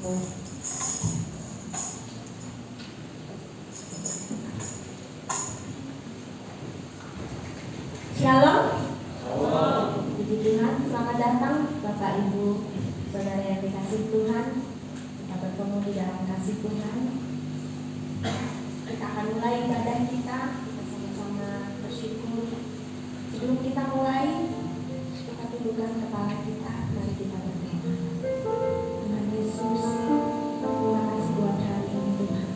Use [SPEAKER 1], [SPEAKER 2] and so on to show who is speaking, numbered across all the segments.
[SPEAKER 1] Shalom. Puji Tuhan, selamat datang Bapak Ibu, Saudara yang dikasihi Tuhan. Kita bertemu di dalam kasih Tuhan. Kita akan mulai ibadah kita sama-sama bersyukur. Sebelum kita mulai, kita tundukkan kepala kita. Mari kita berdoa. Tuhan Yesus, terima kasih buat hari ini Tuhan.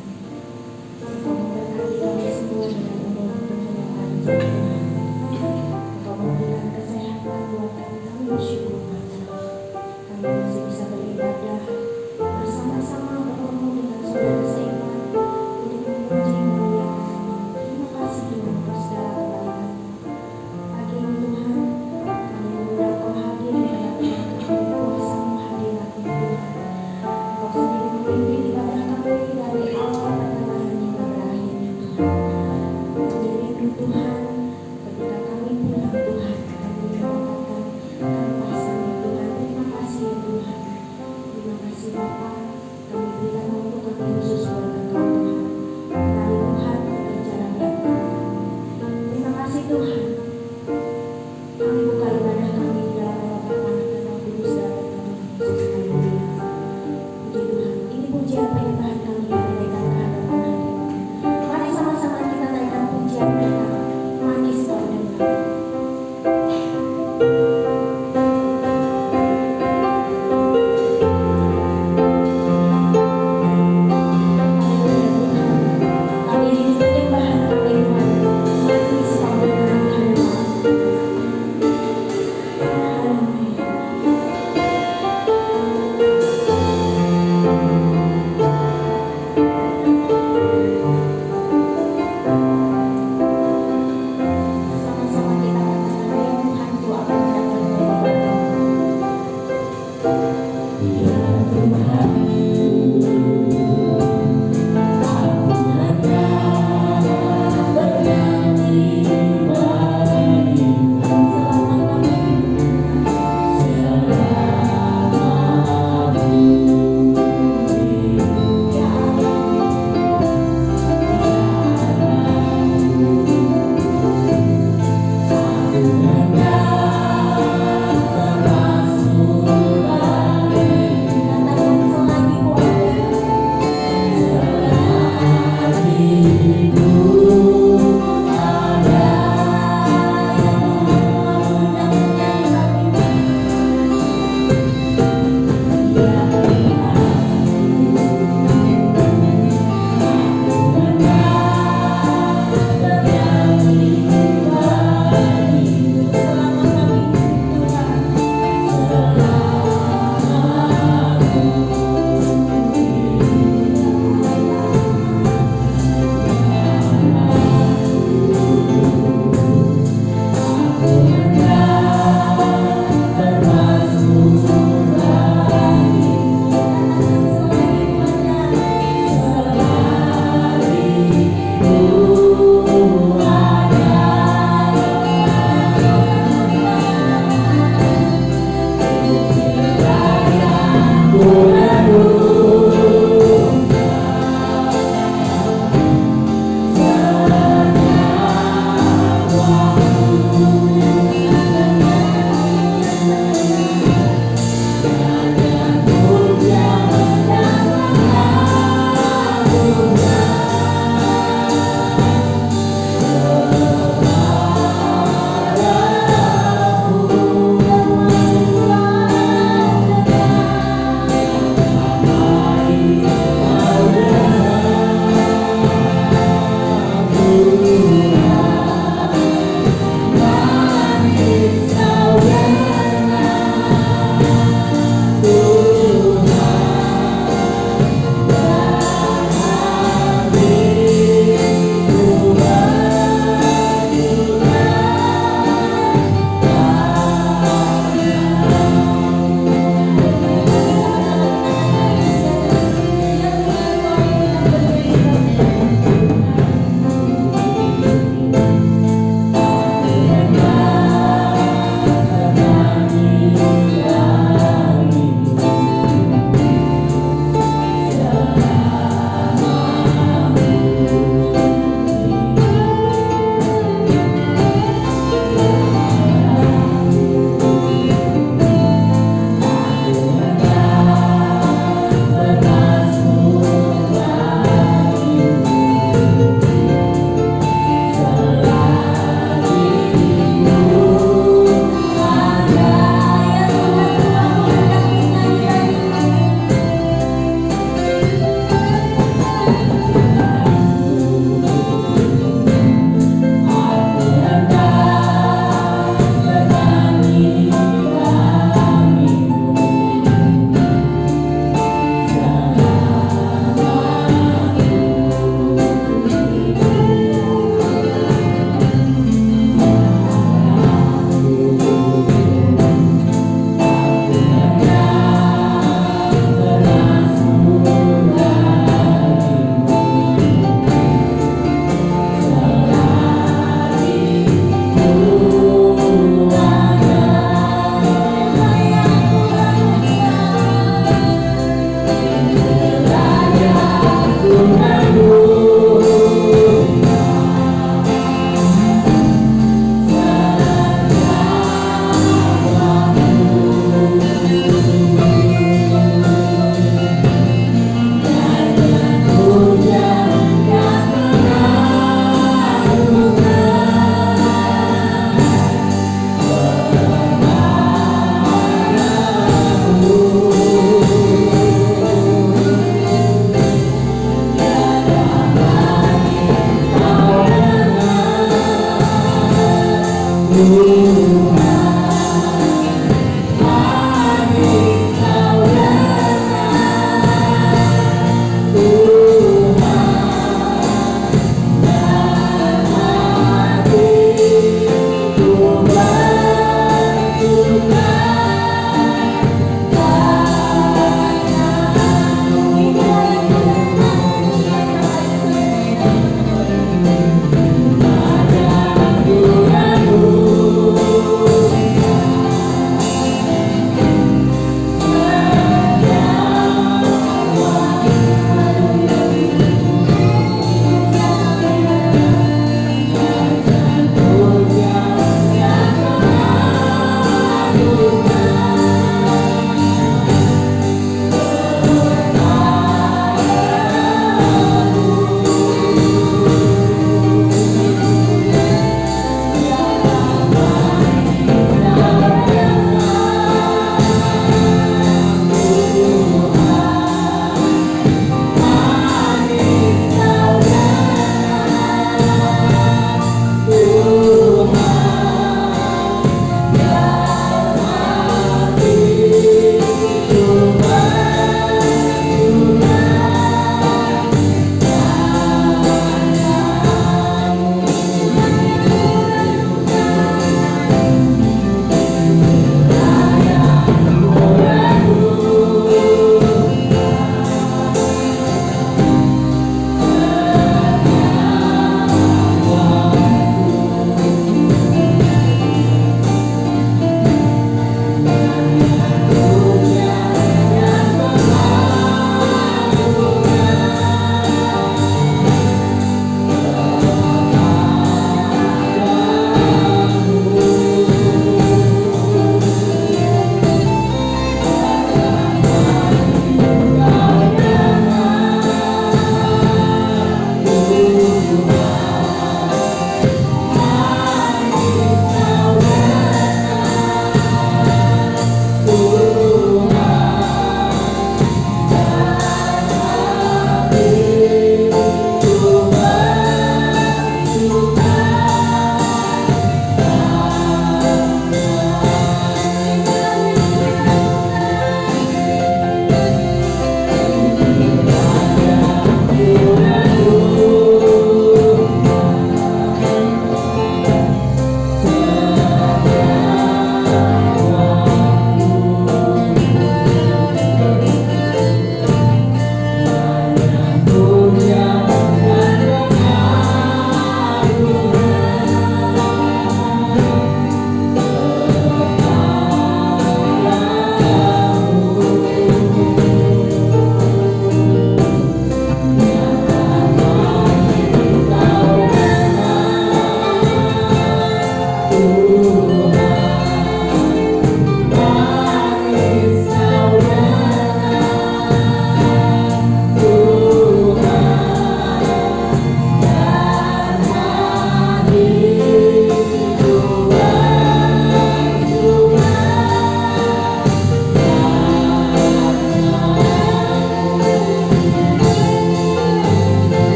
[SPEAKER 1] Engkau memberkati kami semua dengan umur yang panjang Tuhan. Engkau memberikan kesehatan buat kami bersyukur Bapa. Kami masih bisa beribadah bersama-sama bertemu dengan saudara seiman untuk memuji memuliakan. Terima kasih Tuhan untuk segala kebaikan. Pagi ini Tuhan, kami mengundang Kau hadir di dalam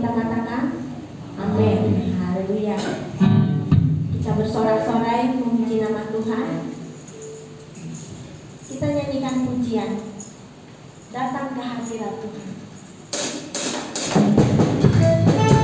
[SPEAKER 1] kita katakan amin. Haleluya. Kita bersorak-sorai memuji nama Tuhan. Kita nyanyikan pujian Datang ke Hadirat Tuhan.
[SPEAKER 2] Datang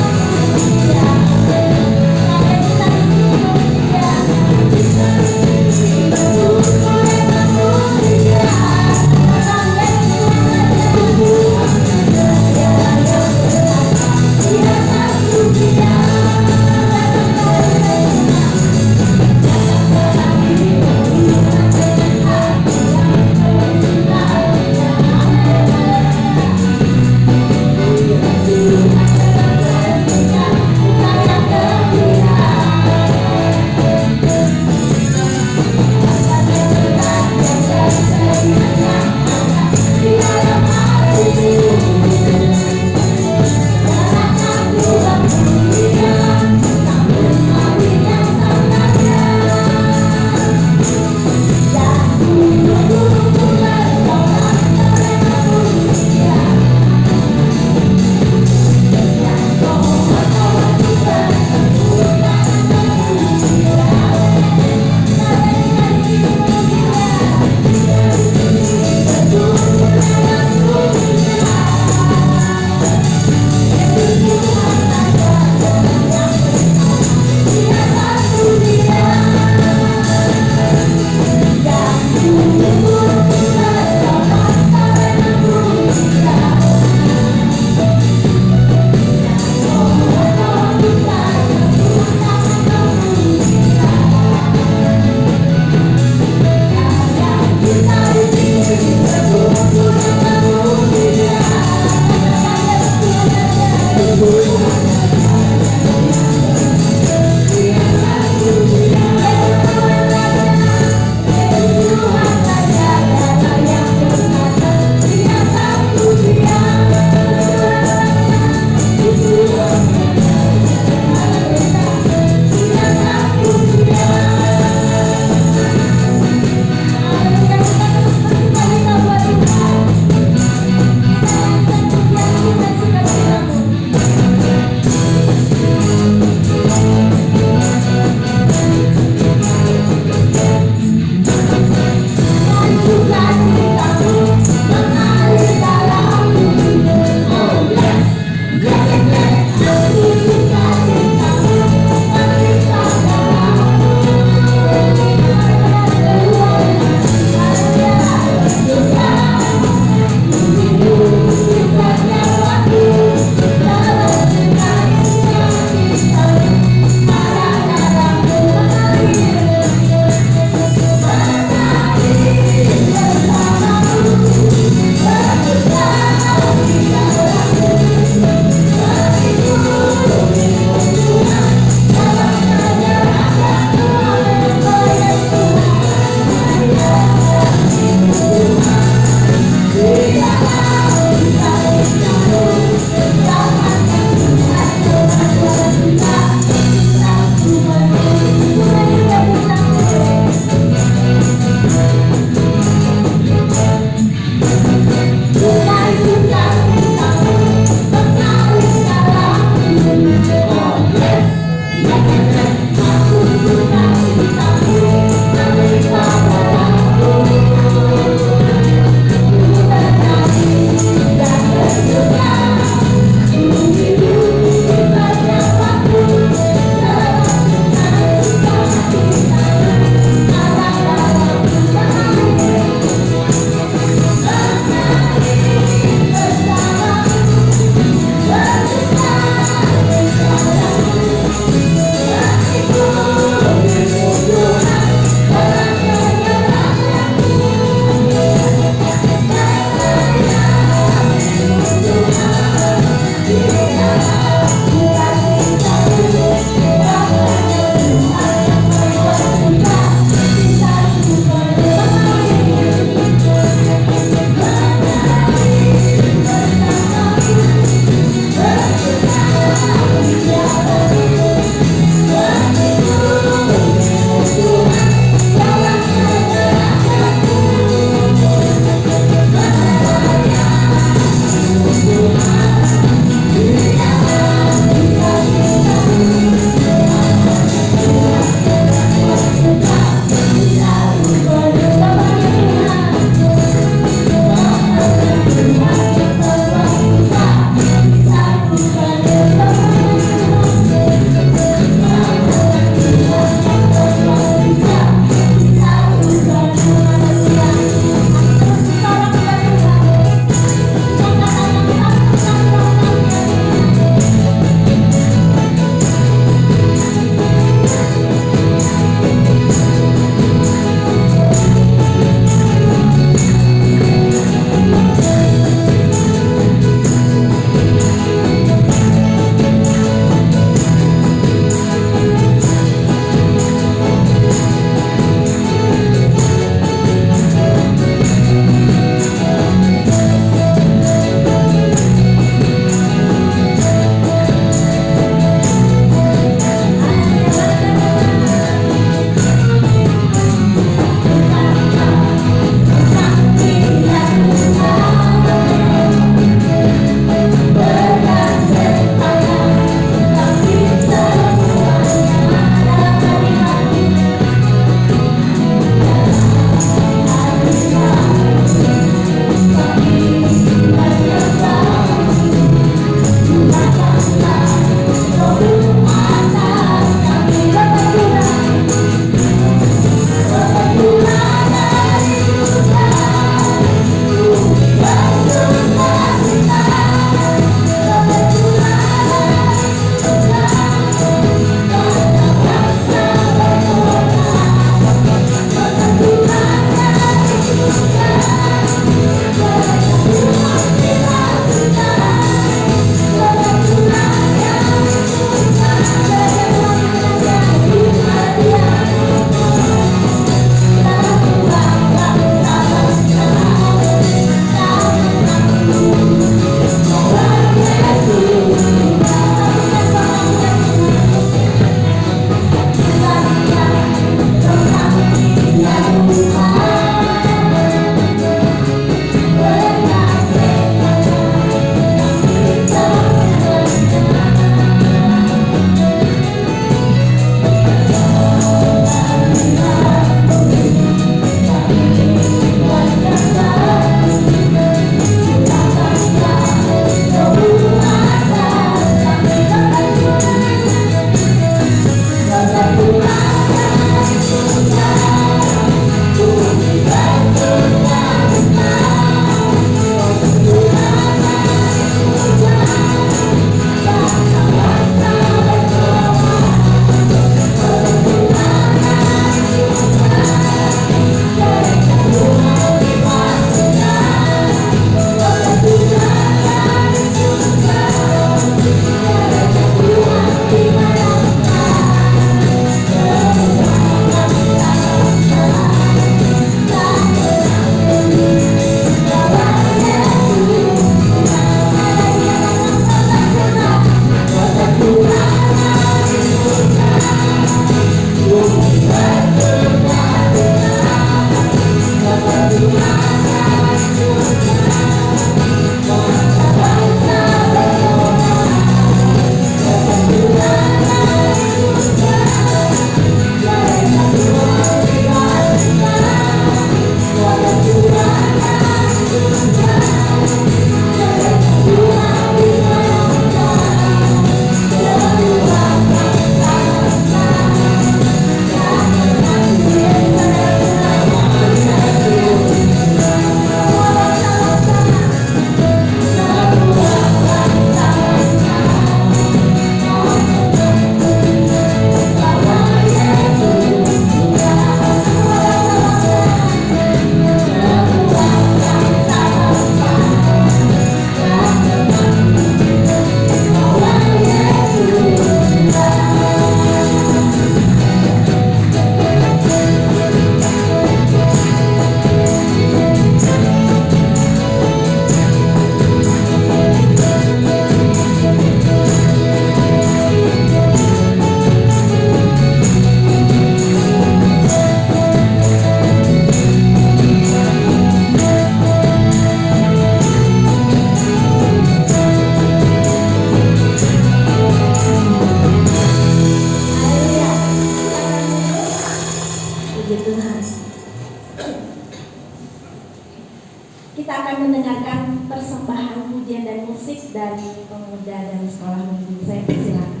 [SPEAKER 1] akan mendengarkan persembahan pujian dan musik dari pemuda dan sekolah minggu. Saya persilakan.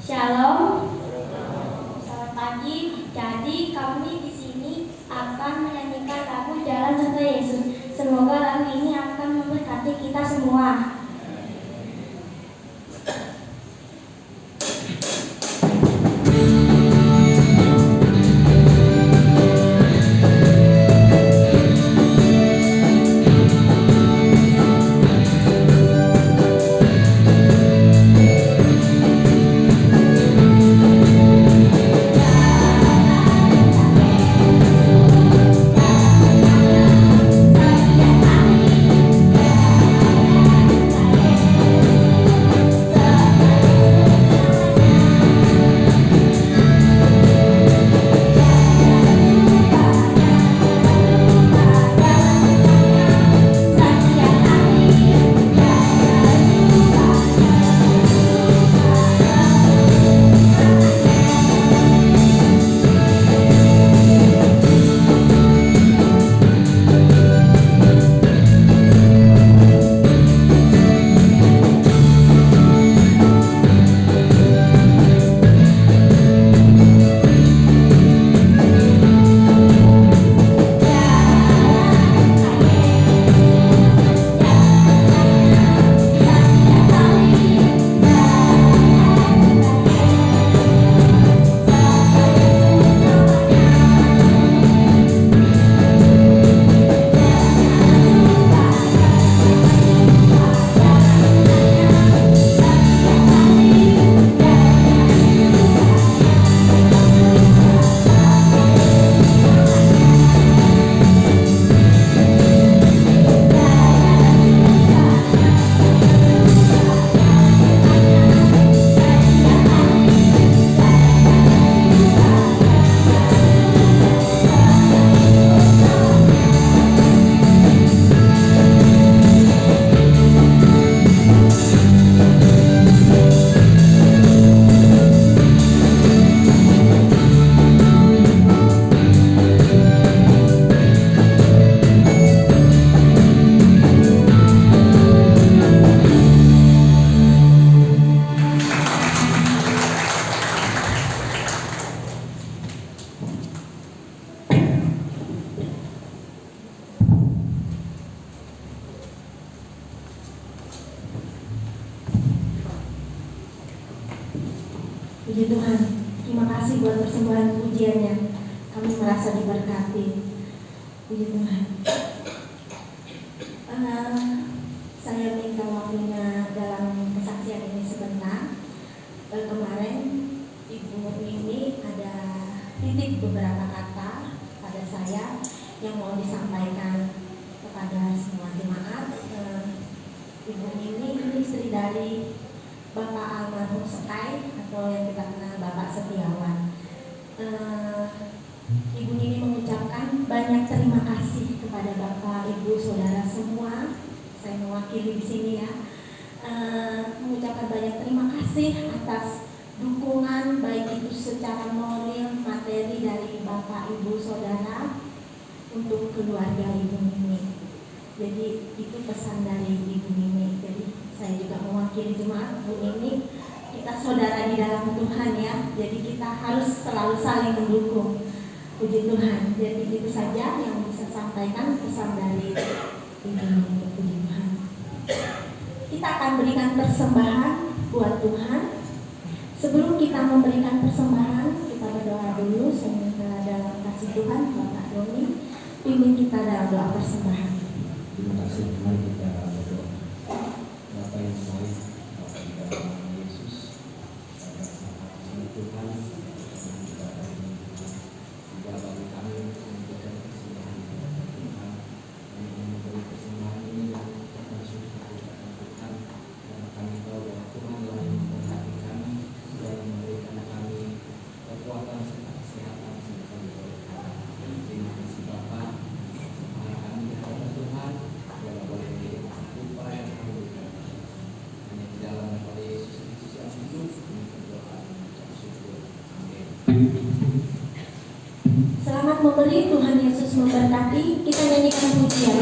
[SPEAKER 2] Shalom, selamat pagi. Jadi kami di sini akan menyanyikan lagu Jalan Serta Yesus. Semoga lagu ini akan memberkati kita semua.
[SPEAKER 1] Puji Tuhan, terima kasih buat persembahan pujiannya. Kami merasa diberkati. Puji Tuhan. Saya minta waktunya dalam kesaksian ini sebentar. Kemarin Ibu Mimi ada titip beberapa kata pada saya yang mau disampaikan kepada semua jemaat. Ibu Mimi ini istri dari Bapak almarhum Sekai atau yang kita kenal Bapak Setiawan. Ibu Nini mengucapkan banyak terima kasih kepada Bapak, Ibu, Saudara semua. Saya mewakili di sini ya. Mengucapkan banyak terima kasih atas dukungan baik itu secara moral, materi dari Bapak, Ibu, Saudara untuk keluarga Ibu Nini. Jadi itu pesan dari Ibu Nini. Jadi saya juga mewakili jemaat Bu Nini, kita saudara di dalam Tuhan ya. Jadi kita harus selalu saling mendukung. Puji Tuhan. Jadi itu saja yang bisa sampaikan pesan dari Ibu Nini. Puji Tuhan. Kita akan berikan persembahan buat Tuhan. Sebelum kita memberikan persembahan, kita berdoa dulu. Saya minta dalam kasih Tuhan, Bapak Doni, pimpin kita dalam doa persembahan.
[SPEAKER 3] Terima kasih Tuhan, kita berdoa. Bapa yang baik, Bapa di dalam nama Yesus, pada saat ini Tuhan, kita hari ini Tuhan, juga bagi kami untuk memberikan persembahan kepada Tuhan, kami ingin memberi persembahan ini yang kita syukur kepada Tuhan, dan kami tahu bahwa Tuhan lah yang memberkati kami, Dia yang memberikan kami kekuatan serta kesehatan serta keberkahan. Terima kasih Bapa. Kami kepada Tuhan, biarlah boleh menjadi upah yang kami berikan. Hanya di dalam nama Yesus Kristus yang hidup, kami berdoa dan mengucap syukur. Amin.
[SPEAKER 1] Selamat memberi, Tuhan Yesus memberkati. Kita nyanyikan pujian.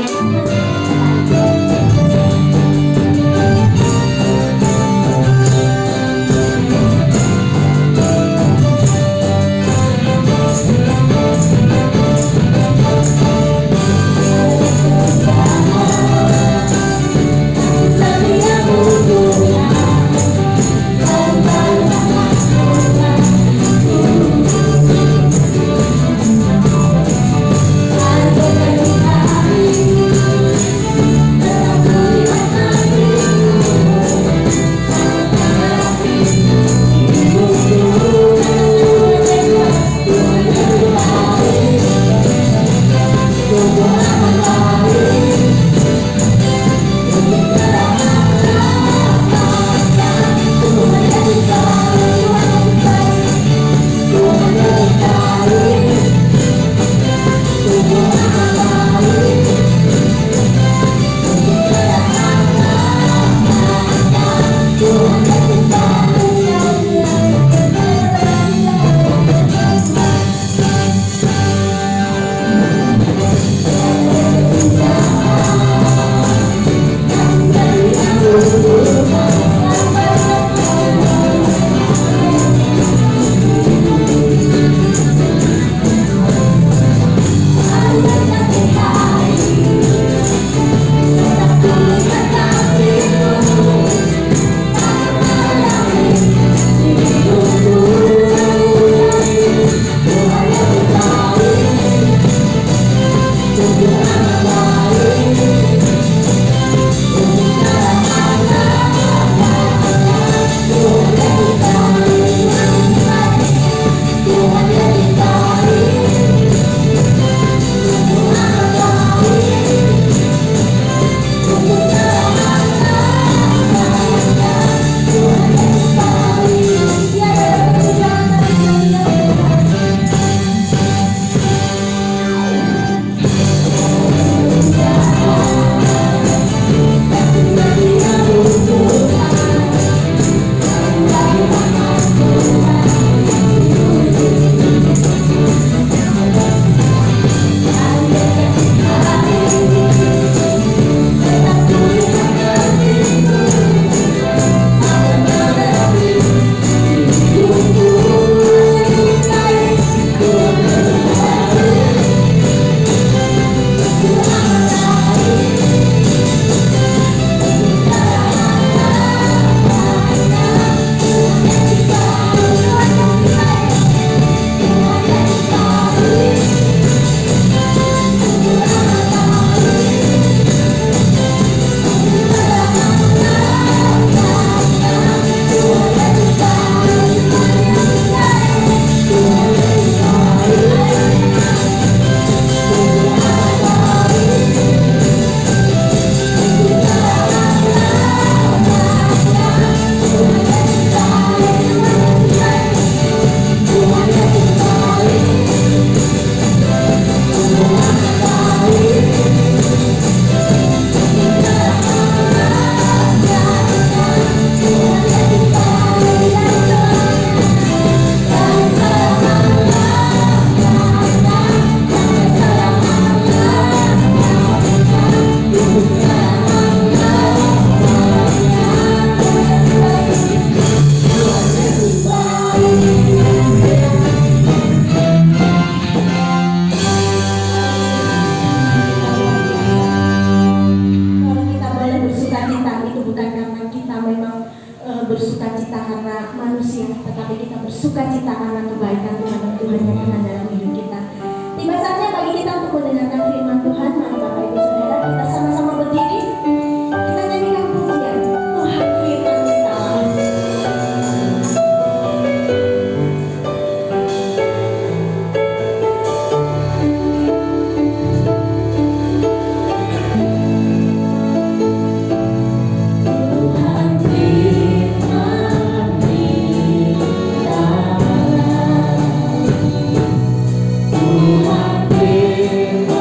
[SPEAKER 1] bersukacita karena kebaikan Tuhan dan Tuhan yang ada dalam hidup kita. Tiba saatnya bagi kita untuk mendengarkan firman Tuhan. Mari Bapak Ibu Saudara kita sama-sama berdiri. Kita nyanyikan pujian Tuhan firman kita. Tuhan firman kita, Tuhan firman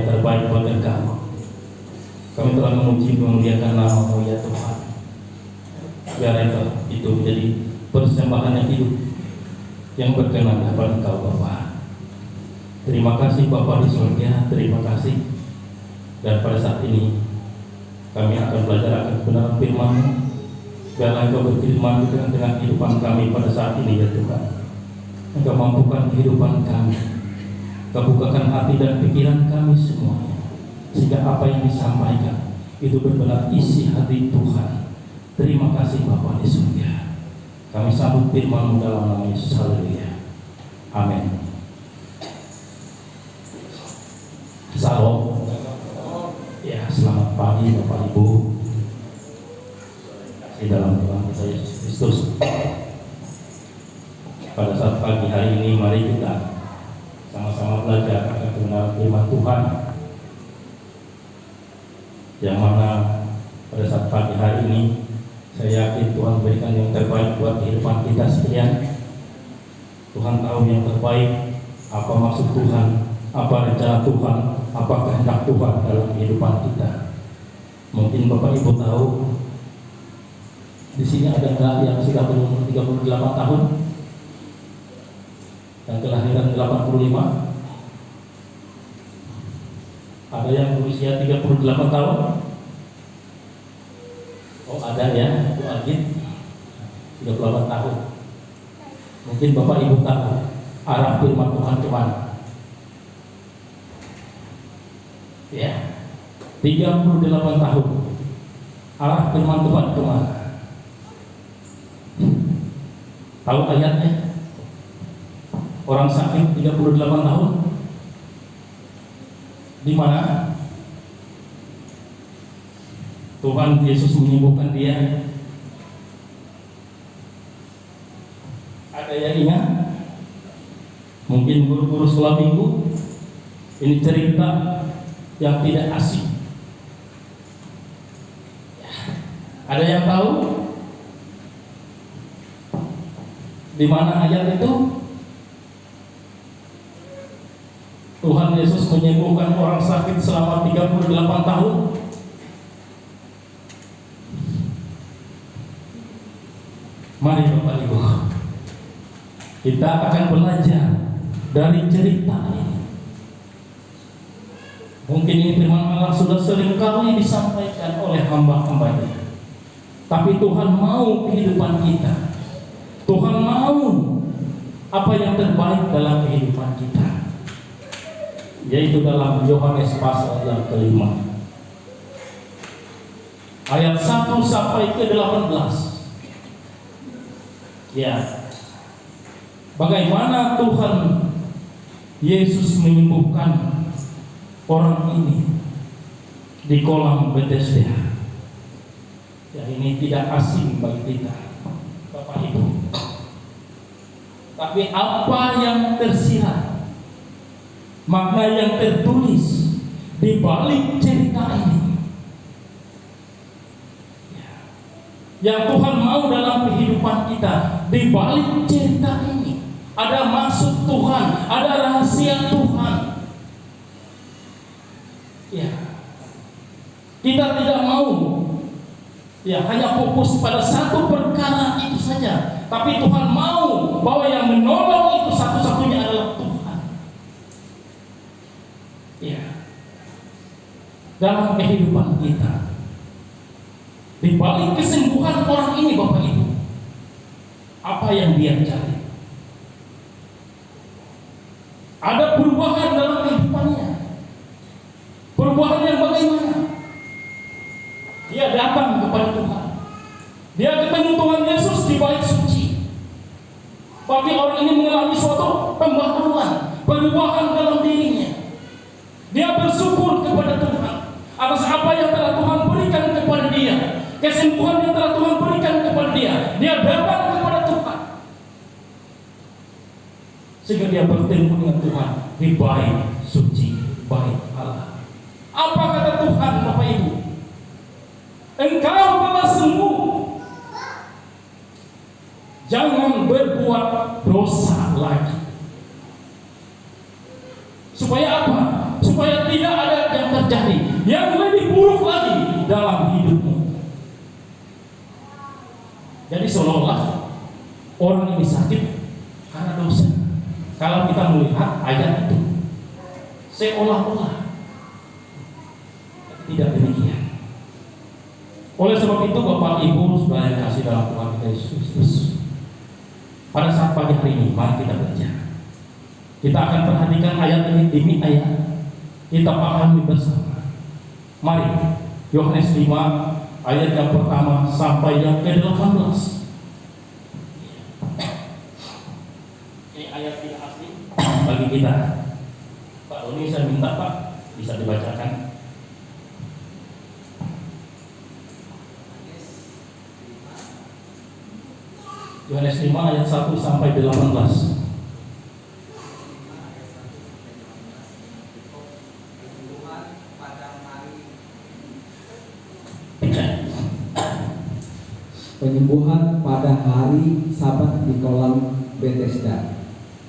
[SPEAKER 4] yang terbaik buat Engkau. Kami telah memuji memuliakan nama-Mu ya Tuhan. Biar itu menjadi persembahan yang hidup yang berkenan kepada Engkau Bapa. Terima kasih Bapa di surga, terima kasih. Dan pada saat ini kami akan belajar akan kebenaran firman-Mu. Biarlah Engkau berfirman di tengah-tengah kehidupan kami pada saat ini ya Tuhan. Engkau mampukan kehidupan kami. Engkau bukakan hati dan pikiran kami semuanya, sehingga apa yang disampaikan itu benar-benar isi hati Tuhan. Terima kasih Bapa di surga. Kami sambut firman-Mu dalam nama Yesus. Haleluya. Amin. Salam. Ya, selamat pagi Bapak Ibu. Kasih dalam Tuhan kita Yesus Kristus. Pada saat pagi hari ini mari kita sama-sama belajar akan kebenaran firman Tuhan, yang mana pada saat pagi hari ini saya yakin Tuhan berikan yang terbaik buat kehidupan kita sekalian. Tuhan tahu yang terbaik, apa maksud Tuhan, apa rencana Tuhan, apa kehendak Tuhan dalam kehidupan kita. Mungkin Bapak Ibu tahu di sini ada enggak yang sudah berumur 38 tahun? Yang kelahiran 85? Ada yang berusia 38 tahun? Oh ada ya, Bu Agit 38 tahun. Mungkin Bapak Ibu tahu arah firman Tuhan kemana? Ya, 38 tahun. Arah firman Tuhan kemana? Tahu ayatnya? Orang sakit 38 tahun di mana? Tuhan Yesus menyembuhkan dia. Ada yang ingat? Mungkin guru-guru sekolah minggu. Ini cerita yang tidak asing. Ada yang tahu di mana ayat itu? Tuhan Yesus menyembuhkan orang sakit selama 38 tahun. Mari Bapak Ibu, kita akan belajar dari cerita ini. Mungkin ini firman Allah sudah sering kali disampaikan oleh hamba-hambanya, tapi Tuhan mau kehidupan kita. Tuhan mau apa yang terbaik dalam kehidupan kita, yaitu dalam Yohanes pasal yang kelima ayat 1 sampai ke 18. Ya, bagaimana Tuhan Yesus menyembuhkan orang ini di kolam Bethesda. Ya, ini tidak asing bagi kita Bapak Ibu. Tapi apa yang tersirat, makna yang tertulis di balik cerita ini, yang Tuhan mau dalam kehidupan kita, di balik cerita ini ada maksud Tuhan, ada rahasia Tuhan. Ya, kita tidak mau ya hanya fokus pada satu perkara itu saja, tapi Tuhan mau bahwa yang menolong itu satu-satunya adalah Tuhan. Ya, dalam kehidupan kita, di balik kesembuhan orang ini Bapak Ibu, apa yang dia cari? Ada perubahan dalam kehidupannya. Perubahan yang bagaimana? Dia datang kepada Tuhan. Dia ketemu Tuhan Yesus di bait suci. Bagi orang ini mengalami suatu pembaharuan, perubahan dalam dirinya. Dia bersyukur kepada Tuhan atas apa yang telah Tuhan berikan kepada dia, kesembuhan yang telah Tuhan berikan kepada dia. Dia datang kepada Tuhan, sehingga dia bertemu dengan Tuhan di bait suci, bait Allah. Apa kata Tuhan Bapak Ibu? Engkau telah sembuh, jangan berbuat dosa lagi. Supaya apa? Supaya tidak ada seolah-olah orang ini sakit karena dosa. Kalau kita melihat ayat itu, seolah-olah tidak demikian. Oleh sebab itu, Bapak Ibu saudara yang kasih dalam Tuhan kita Yesus Kristus, pada saat pagi hari ini mari kita belajar. Kita akan perhatikan ayat ini demi ayat, kita pahami bersama. Mari, Yohanes 5 ayat yang pertama sampai yang ke-18. Ini ayat yang asli bagi kita. Pak Doni, saya minta Pak bisa dibacakan. Yohanes 5 ayat 1 sampai 18.
[SPEAKER 3] Penyembuhan pada hari Sabat di kolam Bethesda.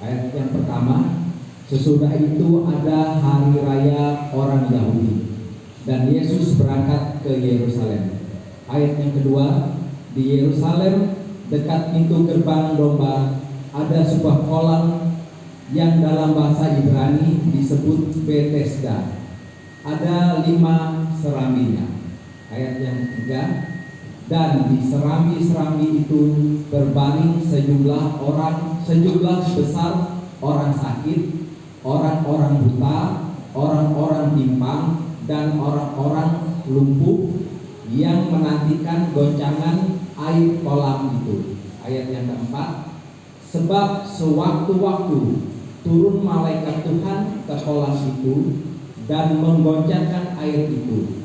[SPEAKER 3] Ayat yang pertama, sesudah itu ada hari raya orang Yahudi dan Yesus berangkat ke Yerusalem. Ayat yang kedua, di Yerusalem dekat pintu gerbang domba ada sebuah kolam yang dalam bahasa Ibrani disebut Bethesda. Ada 5 serambinya. Ayat yang ketiga, dan di serambi-serambi itu berbaring sejumlah besar orang sakit, orang-orang buta, orang-orang timpang, dan orang-orang lumpuh yang menantikan goncangan air kolam itu. Ayat yang keempat, sebab sewaktu-waktu turun malaikat Tuhan ke kolam itu dan menggoncangkan air itu.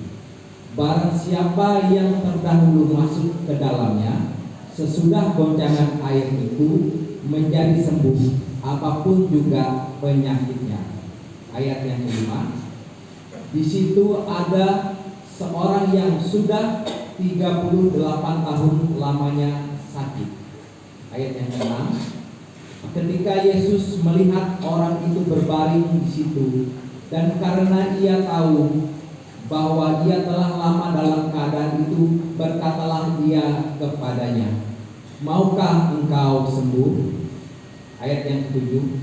[SPEAKER 3] Barang siapa yang terdahulu masuk ke dalamnya, sesudah goncangan air itu menjadi sembuh, apapun juga penyakitnya. Ayat yang kelima, di situ ada seorang yang sudah 38 tahun lamanya sakit. Ayat yang ke-6, ketika Yesus melihat orang itu berbaring di situ, dan karena ia tahu bahwa dia telah lama dalam keadaan itu, berkatalah ia kepadanya, maukah engkau sembuh? Ayat yang ke-7,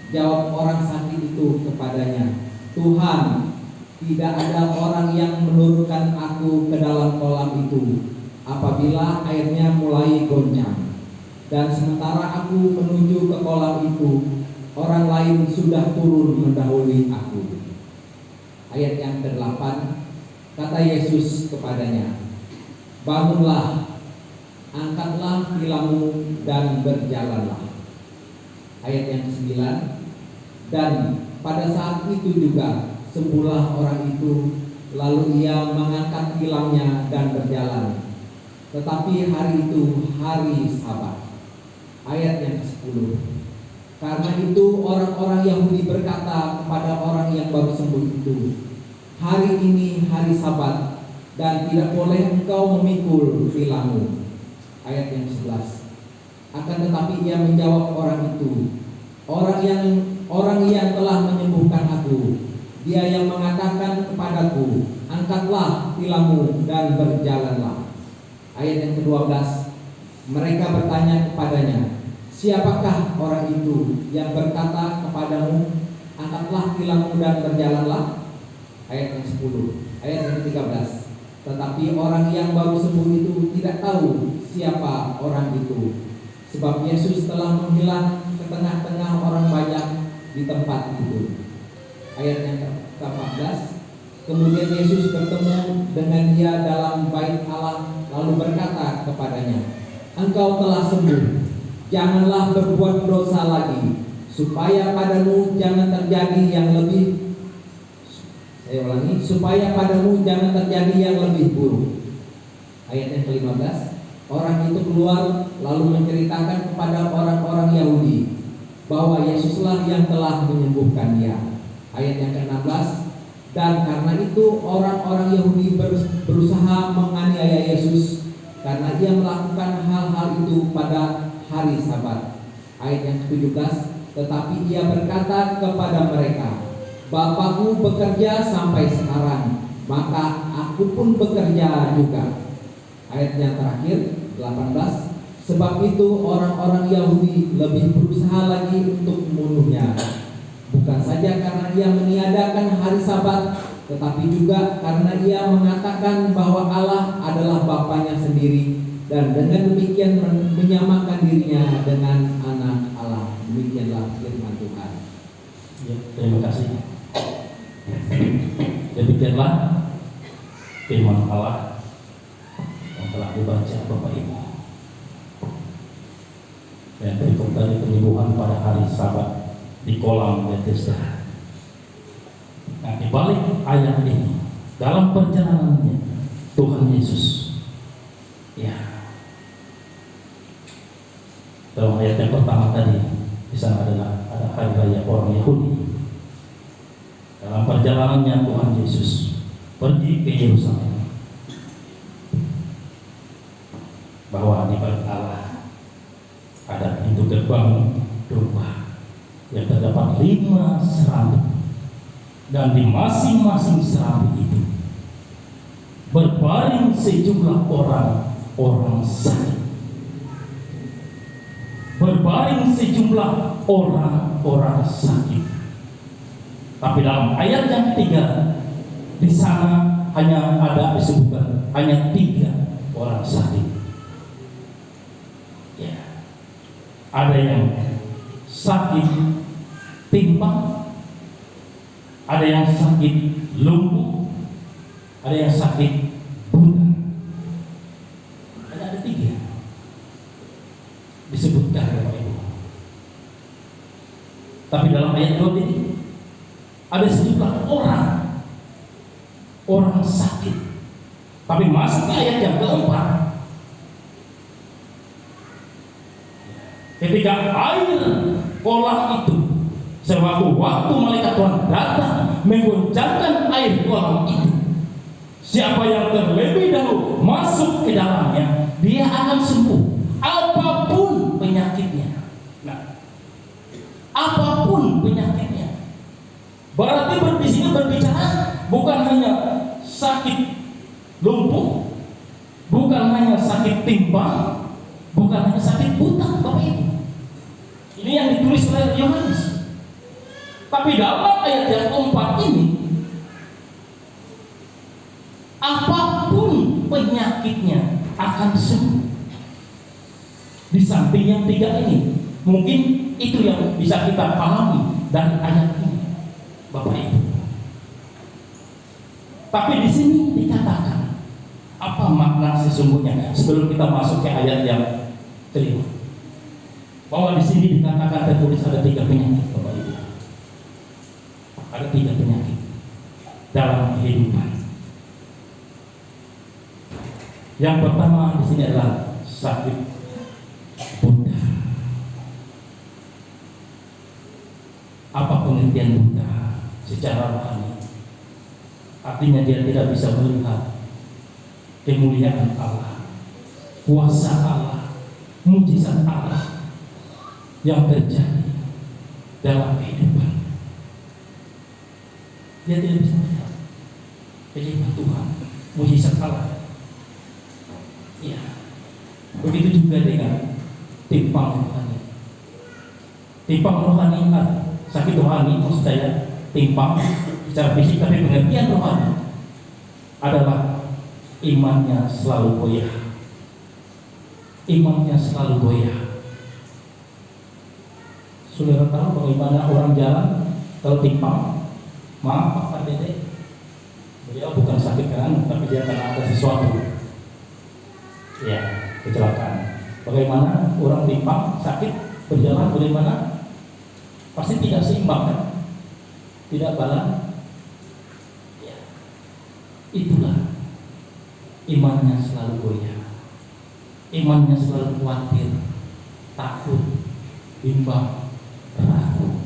[SPEAKER 3] jawab orang sakit itu kepadanya, Tuhan, tidak ada orang yang menurunkan aku ke dalam kolam itu apabila airnya mulai goncang. Dan sementara aku menuju ke kolam itu, orang lain sudah turun mendahului aku. Ayat yang ke-8, kata Yesus kepadanya, bangunlah, angkatlah tilammu dan berjalanlah. Ayat yang ke-9, dan pada saat itu juga sembuhlah orang itu, lalu ia mengangkat tilangnya dan berjalan. Tetapi hari itu hari Sabat. Ayat yang ke-10, karena itu orang-orang Yahudi berkata kepada orang yang baru sembuh itu, hari ini hari Sabat dan tidak boleh engkau memikul tilangmu. Ayat yang ke-11, akan tetapi ia menjawab orang itu, orang yang telah menyembuhkan aku, dia yang mengatakan kepadaku, angkatlah tilangmu dan berjalanlah. Ayat yang ke-12, mereka bertanya kepadanya, siapakah orang itu yang berkata kepadamu, angkatlah tilangmu dan berjalanlah? Ayat yang 10, ayat yang ke-13, tetapi orang yang baru sembuh itu tidak tahu siapa orang itu, sebab Yesus telah menghilang ke tengah-tengah orang banyak di tempat itu. Ayat yang ke-14, kemudian Yesus bertemu dengan dia dalam bait Allah, lalu berkata kepadanya, engkau telah sembuh, janganlah berbuat dosa lagi, supaya padamu jangan terjadi yang lebih. Saya ulangi, supaya padamu jangan terjadi yang lebih buruk. Ayat yang ke-15, orang itu keluar lalu menceritakan kepada orang-orang Yahudi bahwa Yesuslah yang telah menyembuhkan dia. Ayat yang ke-16, dan karena itu orang-orang Yahudi berusaha menganiaya Yesus karena dia melakukan hal-hal itu pada hari Sabat. Ayat yang ke-17, tetapi ia berkata kepada mereka, Bapakku bekerja sampai sekarang, maka aku pun bekerja juga. Ayat yang terakhir 18, Sebab itu orang-orang Yahudi lebih berusaha lagi untuk membunuhnya. Bukan saja karena ia meniadakan hari Sabat, tetapi juga karena ia mengatakan bahwa Allah adalah Bapanya sendiri, dan dengan demikian menyamakan dirinya dengan anak Allah. Demikianlah firman Tuhan.
[SPEAKER 4] Ya, terima kasih. Demikianlah firman Allah yang telah dibaca Bapak Ibu. Dan berikut dari penyembuhan pada hari Sabat di kolam Bethesda. Nah, di balik ayat ini, dalam perjalanannya Tuhan Yesus, ya, dalam ayat yang pertama tadi, di sana ada hari raya orang Yahudi. Dalam perjalanannya Tuhan Yesus pergi ke Yerusalem, bahwa di balik Allah ada pintu gerbang domba yang terdapat 5 serambi, dan di masing-masing serambi itu berbaring sejumlah orang sakit. Berbaring sejumlah orang sakit. Tapi dalam ayat yang ketiga, di sana hanya ada disebutkan hanya 3 orang sakit. Ya. Ada yang sakit timpang, ada yang sakit lumpuh, ada yang sakit buta. Ada 3 disebutkan Bapak Ibu. Tapi dalam ayat 2 ini ada sejumlah orang sakit. Tapi masuk ke ayat yang keempat, ketika air kolam itu sewaktu-waktu malaikat Tuhan datang menggoncangkan air kolam itu, siapa yang terlebih dahulu masuk ke dalamnya, dia akan sembuh apapun penyakitnya. Nah, apapun penyakitnya, berarti di sini berbicara bukan hanya sakit lumpuh, bukan hanya sakit timpang, bukan hanya sakit buta, Bapak Ibu. Ini yang ditulis oleh Yohanes. Tapi dalam ayat yang keempat ini, apapun penyakitnya akan sembuh. Di samping yang 3 ini, mungkin itu yang bisa kita pahami dari ayat ini, Bapak Ibu. Tapi di sini dikatakan apa makna sesungguhnya sebelum kita masuk ke ayat yang kelima, bahwa di sini dikatakan tertulis ada 3 penyakit, Bapak Ibu. Ada 3 penyakit dalam kehidupan. Yang pertama di sini adalah sakit buta. Apa pengertian buta secara rohani? Artinya dia tidak bisa melihat kemuliaan Allah, kuasa Allah, mujizat Allah yang terjadi dalam kehidupan. Dia tidak bisa melihat kehidupan Tuhan, mujizat Allah. Ya, begitu juga dengan timpang rohani. Timpang rohani, sakit rohani, maksud saya timpang secara fisik, tapi pengertian rohani adalah imannya selalu goyah. Imannya selalu goyah. Saudara tahu bagaimana orang jalan kalau timpang? Maaf Pak Dede, beliau bukan sakit kan, tapi dia karena ada sesuatu, ya, kecelakaan. Bagaimana orang timpang sakit berjalan bagaimana? Pasti tidak seimbang kan? Tidak balance. Ya. Itulah imannya selalu goyah. Imannya selalu khawatir, takut, bimbang, ragu.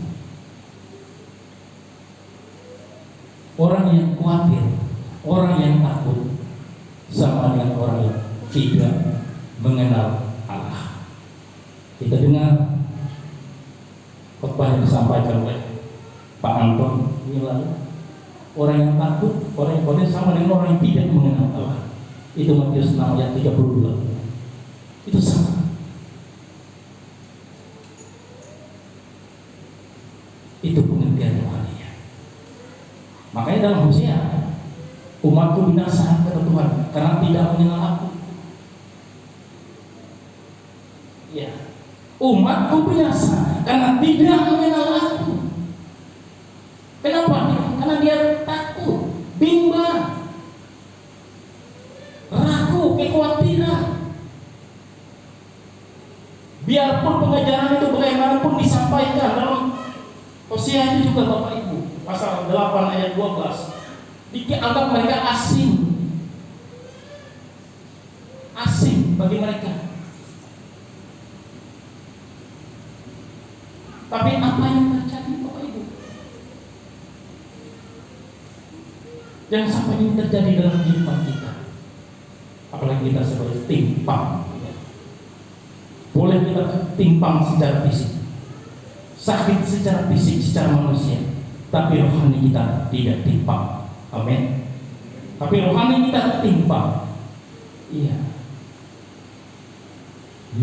[SPEAKER 4] Orang yang khawatir, orang yang takut sama dengan orang yang tidak mengenal Allah. Kita dengar khotbah yang disampaikan oleh Pak Anton ini lalu, orang yang takut, orang yang khawatir sama dengan orang yang tidak mengenal Allah. Itu Matius 6 ayat 32. Itu sama. Itu pengertian rohaninya. Makanya dalam Hosea, umatku binasa kata Tuhan karena tidak mengenal aku. Ya, umatku binasa karena tidak mengenal aku. Kenapa? Karena dia takut, bimbang, ragu, kekhawatiran. Biarpun pengajaran itu bagaimanapun disampaikan dalam Hosea itu juga Bapak Ibu, pasal 8 ayat 12, dianggap mereka asing bagi mereka. Tapi apa yang terjadi Bapak Ibu? Jangan sampai ini terjadi dalam kehidupan kita. Apalagi kita sebagai timpang. Boleh kita timpang secara fisik, sakit secara fisik, secara manusia, tapi rohani kita tidak timpang. Amin. Tapi rohani kita timpang. Iya.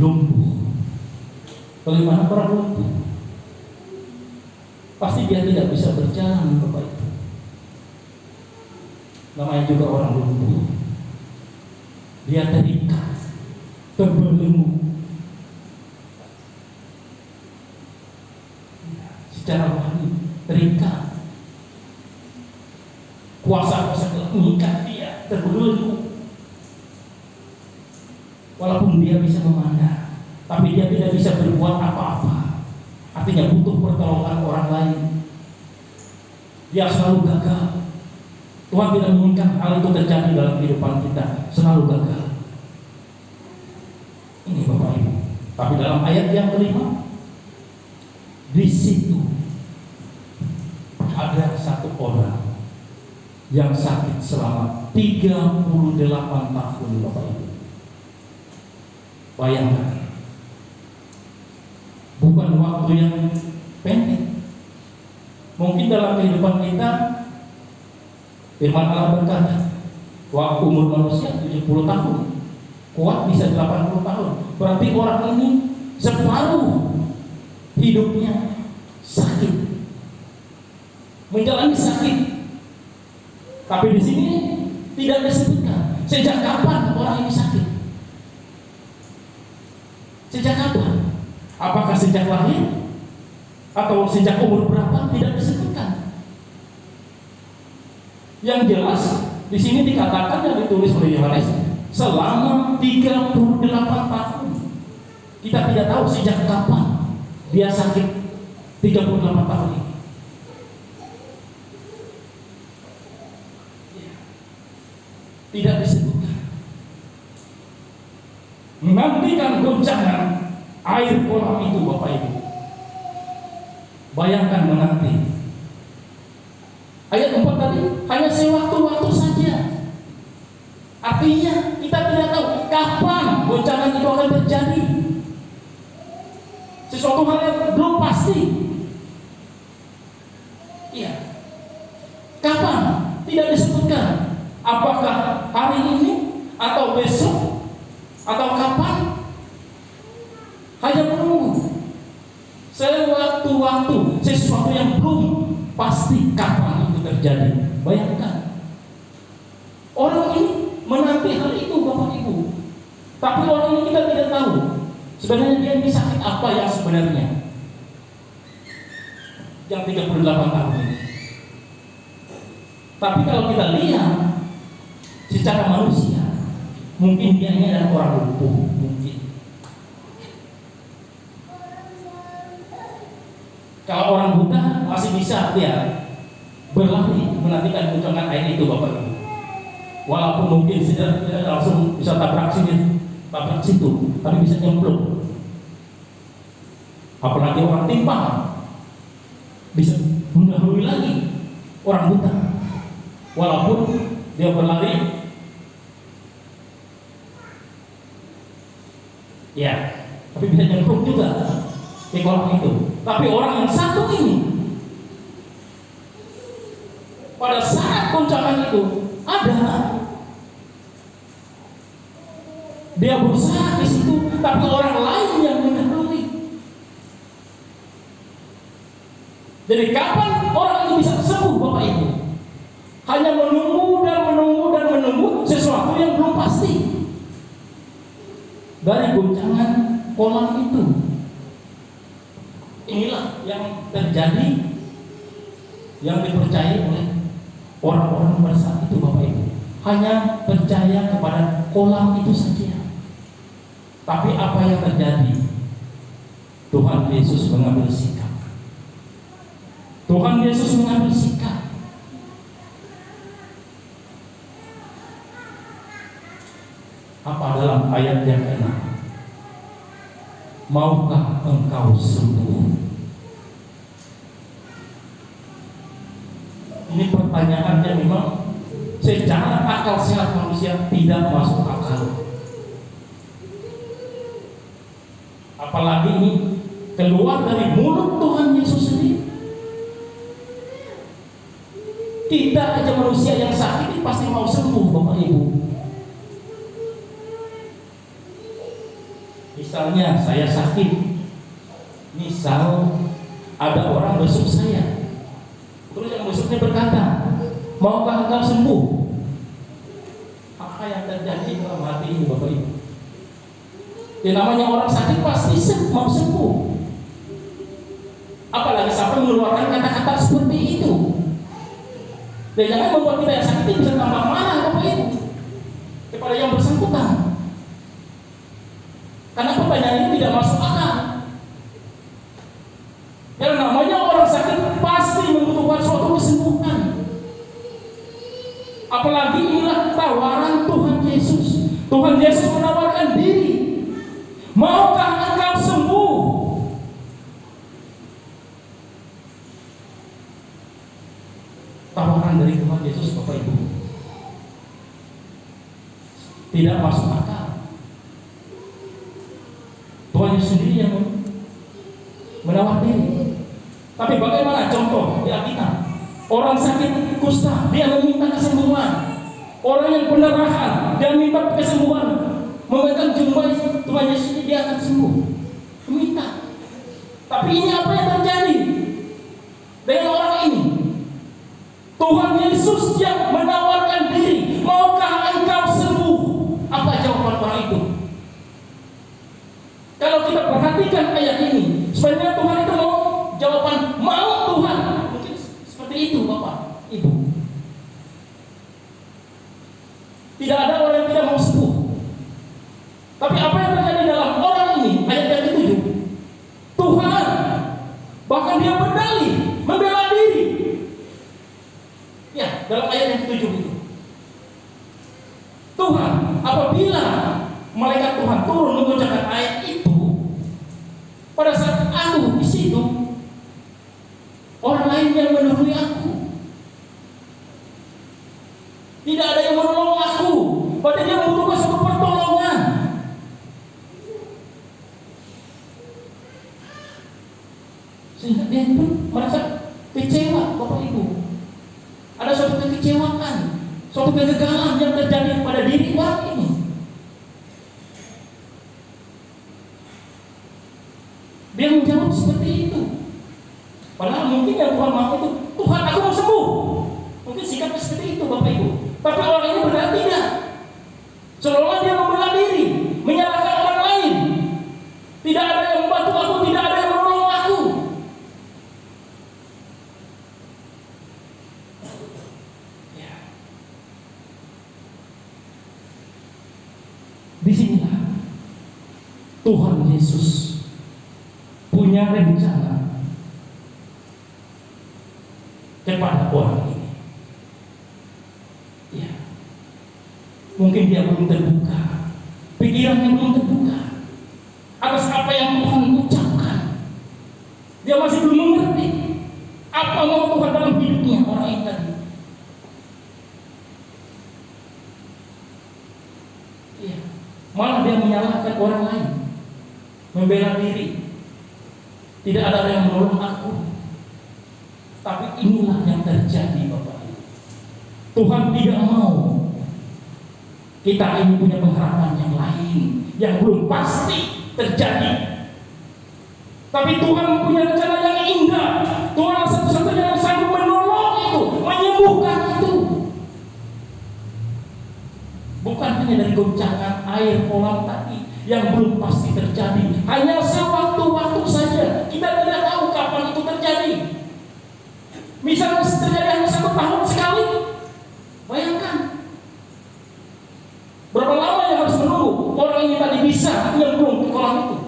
[SPEAKER 4] Lumpuh. Bagaimana orang lumpuh? Pasti dia tidak bisa berjalan, Bapak Ibu. Namanya juga orang lumpuh. Dia terikat, terbelenggu. Secara rohani terikat, kuasa-kuasa mengikat dia, terbelenggu. Walaupun dia bisa memandang, tapi dia tidak bisa berbuat apa-apa. Artinya butuh pertolongan orang lain. Dia selalu gagal. Tuhan tidak menginginkan hal itu terjadi dalam kehidupan kita, selalu gagal. Ini Bapak Ibu. Tapi dalam ayat yang kelima, di situ ada satu orang yang sakit selama 38 tahun, Bapak Ibu. Bayangkan, bukan waktu yang pendek. Mungkin dalam kehidupan kita, firman Allah berkata, waktu umur manusia 70 tahun, kuat bisa 80 tahun. Berarti orang ini separuh hidupnya sakit, menjalani sakit. Tapi di sini tidak disebutkan sejak kapan orang ini sakit. Sejak kapan? Apakah sejak lahir atau sejak umur berapa? Tidak disebutkan. Yang jelas di sini dikatakan yang ditulis oleh Yohanes selama 38 tahun. Kita tidak tahu sejak kapan dia sakit 38 tahun ini. Tidak disebutkan. Menantikan goncangan air kolam itu, Bapak Ibu. Bayangkan menanti. Ayat 4 tadi hanya sewaktu-waktu saja. Artinya kita tidak tahu kapan goncangan itu akan terjadi. Sesuatu hal yang belum pasti. Iya. Kapan? Tidak disebutkan. Apakah hari ini atau besok atau kapan? Hanya menunggu. Sewaktu-waktu sesuatu yang belum pasti kapan itu terjadi. Bayangkan. Orang ini menanti hal itu, Bapak Ibu. Tapi orang ini kita tidak tahu sebenarnya dia ini sakit apa yang sebenarnya. Yang 38 tahun ini. Tapi kalau kita lihat secara manusia, mungkin dia ini adalah orang lumpuh, mungkin. Kalau orang buta masih bisa dia berlari menantikan goncangan air itu, Bapak Ibu. Walaupun mungkin tidak langsung bisa tabrak sini, tabrak situ, tapi bisa nyemplung. Apalagi orang timpang bisa mendahului lagi orang buta. Walaupun dia berlari, ya, tapi bisa nyemplung juga di kolam itu. Tapi orang yang satu ini, pada saat goncangan itu ada, dia berusaha di situ, tapi orang lain yang mendahului. Jadi kapan orang itu bisa sembuh Bapak Ibu? Hanya menunggu dan menunggu dan menunggu sesuatu yang belum pasti. Dari goncangan kolam itu. Inilah yang terjadi, yang dipercayai oleh orang-orang pada saat itu Bapak Ibu. Hanya percaya kepada kolam itu saja. Tapi apa yang terjadi? Tuhan Yesus mengambil sikap. Tuhan Yesus mengambil sikap. Apa dalam ayat yang ke-6? Maukah engkau sembuh? Ini pertanyaan yang memang secara akal sehat manusia tidak masuk akal. Apalagi ini keluar dari mulut Tuhan Yesus sendiri. Tidak aja manusia yang sakit ini pasti mau sembuh Bapak Ibu. Misalnya saya sakit, misal ada orang besuk saya, terus yang besuknya berkata, maukah engkau sembuh? Apa yang terjadi dalam hati ini Bapak Ibu? Yang namanya orang sakit pasti mau sembuh. Apalagi sampai mengeluarkan kata-kata seperti itu. Dan jangan membuat kita yang sakit ini bisa tambah marah Bapak Ibu kepada yang bersangkutan. Karena pertanyaan ini tidak masuk akal. Yang namanya orang sakit pasti membutuhkan suatu kesembuhan. Apalagi inilah tawaran Tuhan Yesus. Tuhan Yesus menawarkan diri. Maukah engkau sembuh? Tawaran dari Tuhan Yesus Bapak Ibu tidak masuk akal. Tuhan Yesus sendiri yang menawar diri. Tapi bagaimana contoh di Alkitab? Orang sakit kusta dia meminta kesembuhan. Orang yang pendarahan dia minta kesembuhan. Memegang jubah Tuhan Yesus dia akan sembuh. Meminta. Tapi ini apa yang terjadi dengan orang ini? Tuhan Yesus yang menawarkan diri. Maukah engkau sembuh? Apa jawaban orang itu? Kalau kita perhatikan ayat ini, sebenarnya Tuhan itu mau jawaban mau Tuhan. Mungkin seperti itu Bapak, Ibu. Tidak ada orang yang tidak mau sembuh. Tapi apa yang terjadi dalam orang ini? Ayat yang ke-7. Tuhan bahkan dia berdalih, membela diri. Ya, dalam ayat yang ke-7 itu. Tuhan, apabila malaikat Tuhan turun mengucapkan ayat itu, pada saat aku di situ, orang lain yang mendahului aku. Tidak ada yang menolong aku. Padahal dia membutuhkan satu pertolongan. Sehingga dia pun merasa kecewa, Bapak Ibu. Ada suatu kekecewaan, suatu kegagalan yang terjadi pada diri orang ini. Dia menjawab seperti itu. Padahal mungkin yang Tuhan mau itu, Tuhan aku mau sembuh. Mungkin sikapnya seperti itu Bapak Ibu. Tapi orang ini benar tidak. Seolah dia membela diri, menyalahkan orang lain. Tidak ada yang membantu aku, tidak ada yang menolong aku. Ya. Disinilah Tuhan Yesus punya rencana kepada orang ini. Ya. Mungkin dia belum terbuka, pikirannya belum terbuka atas apa yang Tuhan ucapkan. Dia masih belum mengerti apa mau Tuhan dalam hidupnya orang ini tadi. Ya. Malah dia menyalahkan orang lain, membela diri. Tidak ada yang menolong aku. Tapi inilah yang terjadi Bapak Ibu. Tuhan tidak mau kita ini punya pengharapan yang lain, yang belum pasti terjadi. Tapi Tuhan punya rencana yang indah. Tuhan satu-satunya yang sanggup menolong itu, menyembuhkan itu. Bukan hanya dari goncangan air kolam tadi yang belum pasti terjadi, hanya sewaktu-waktu saja. Kita tidak tahu kapan itu terjadi. Misalnya terjadi hanya 1 tahun sekali, bayangkan berapa lama yang harus menunggu orang ini tadi bisa nyemplung ke kolam itu.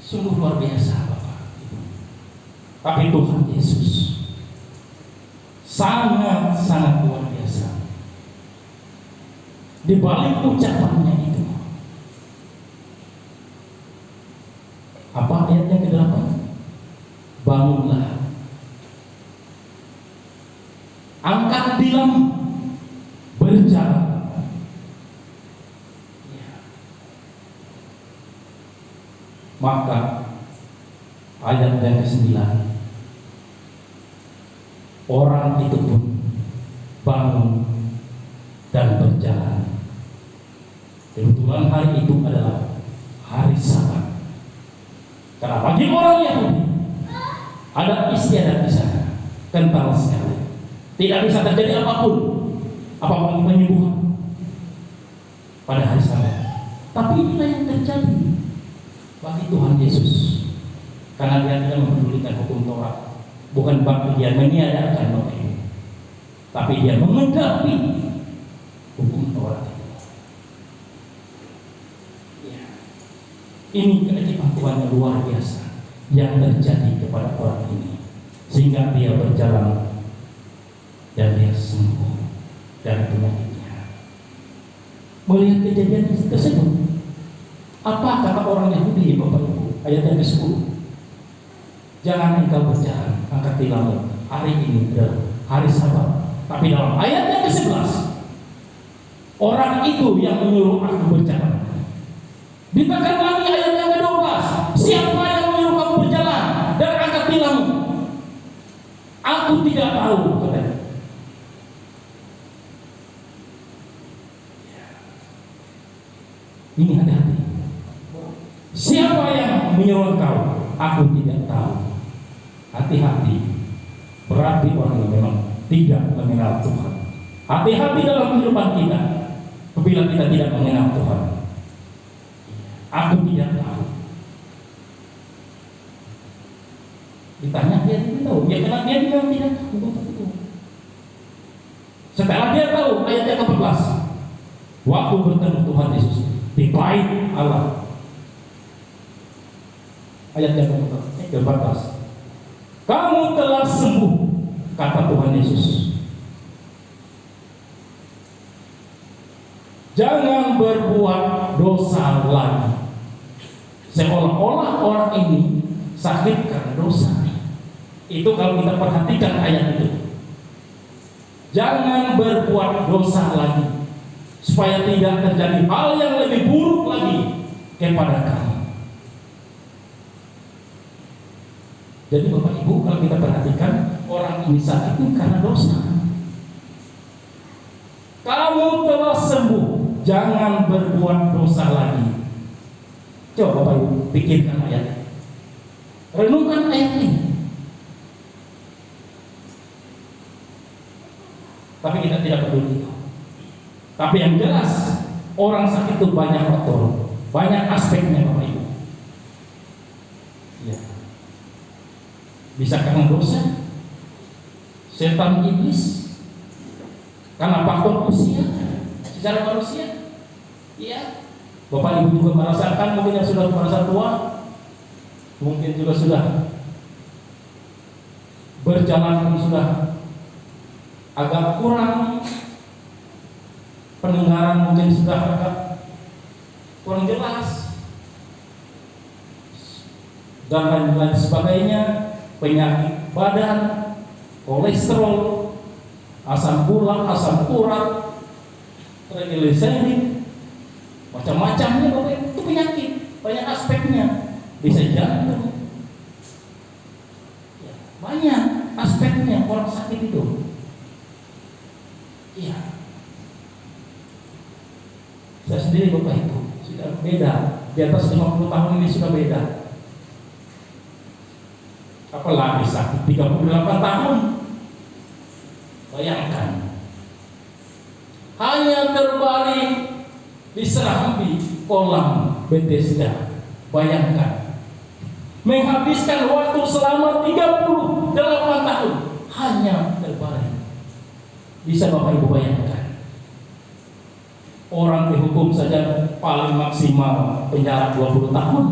[SPEAKER 4] Sungguh luar biasa, Bapak. Tapi Tuhan Yesus sangat-sangat luar biasa. Di balik ucapannya itu, apa ayat yang ke-8? Bangunlah, angkat tilammu, berjalan. Maka ayat yang ke-9, orang itu pun bangun dan berjalan. Kebetulan hari itu adalah hari Sabat. Karena bagi orang Yahudi ada istiadat di sana kental sekali. Tidak bisa terjadi apapun penyembuhan pada hari Sabat. Tapi inilah yang terjadi bagi Tuhan Yesus, karena dia tidak mempedulikan hukum Taurat. Bukan berarti dia meniadakan Bapak Ibu, tapi dia menggenapi hukum Taurat itu. Ya. Ini keajaiban Tuhan yang luar biasa yang terjadi kepada orang ini, sehingga dia berjalan dan dia sembuh dari penyakitnya. Melihat kejadian tersebut, apa kata orang Yahudi, Bapak Ibu? Ayat yang ke-10. Jangan engkau berjalan, angkat tilammu. Hari ini adalah hari Sabat. Tapi dalam ayat yang ke-11, orang itu yang menyuruh aku berjalan. Ditekan lagi ayat yang ke-12. Siapa yang menyuruh kamu berjalan dan angkat tilammu? Aku tidak tahu, katanya. Ini hati-hati. Siapa yang menyuruh engkau? Aku tidak tahu. Hati-hati. Berarti orang yang memang tidak mengenal Tuhan. Hati-hati dalam kehidupan kita apabila kita tidak mengenal Tuhan. Aku tidak tahu. Ditanya dia tidak tahu. Ya karena dia bilang tidak tahu. Setelah dia tahu, ayat yang ke-14, waktu bertemu Tuhan Yesus di bait Allah. Ayat yang ke-14, kamu telah sembuh, kata Tuhan Yesus. Jangan berbuat dosa lagi. Seolah-olah orang ini sakit karena dosa. Itu kalau kita perhatikan ayat itu. Jangan berbuat dosa lagi, supaya tidak terjadi hal yang lebih buruk lagi kepada kamu. Jadi Bapak Ibu, kalau kita perhatikan, orang ini sakit itu karena dosa. Kamu telah sembuh, jangan berbuat dosa lagi. Coba Bapak Ibu pikirkan ayat, renungkan ayat ini. Tapi kita tidak peduli itu. Tapi yang jelas, orang sakit itu banyak faktor, banyak aspeknya Bapak Ibu. Ya. Bisa karena dosa, setan iblis, karena faktor usia, secara manusia. Iya. Bapak Ibu juga merasakan, mungkin yang sudah merasa tua, mungkin juga sudah berjalan sudah agak kurang, pendengaran mungkin sudah agak kurang jelas, dan lain-lain sebagainya, penyakit badan, kolesterol, asam gula, asam urat, trigliserid, macam-macamnya Bapak, itu penyakit, banyak aspeknya, bisa jantung, ya, banyak aspeknya orang sakit itu. Iya. Saya sendiri Bapak Ibu sudah beda di atas 50 tahun ini sudah beda. Apalagi sakit 38 tahun. Bayangkan, hanya terbaring di serambi kolam Bethesda. Bayangkan, menghabiskan waktu selama 38 tahun hanya terbaring. Bisa Bapak Ibu bayangkan, orang dihukum saja paling maksimal penjara 20 tahun.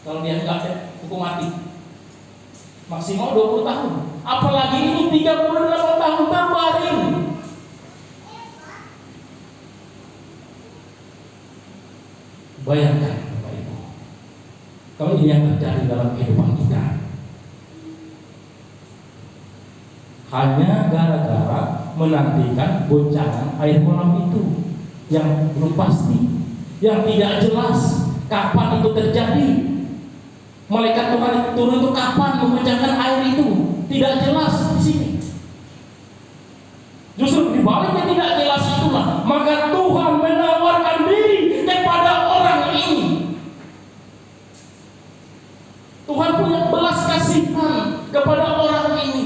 [SPEAKER 4] Kalau dia enggak hukum mati, maksimal 20 tahun. Apalagi ini 38 tahun terbaring. Bayangkan Bapak Ibu, kalau ini yang terjadi dalam kehidupan kita, hanya gara-gara menantikan goncangan air kolam itu yang belum pasti, yang tidak jelas kapan itu terjadi. Malaikat Tuhan turun itu kapan memecahkan air itu, tidak jelas di sini. Justru di balik yang tidak jelas itulah maka Tuhan menawarkan diri kepada orang ini. Tuhan punya belas kasihan kepada orang ini.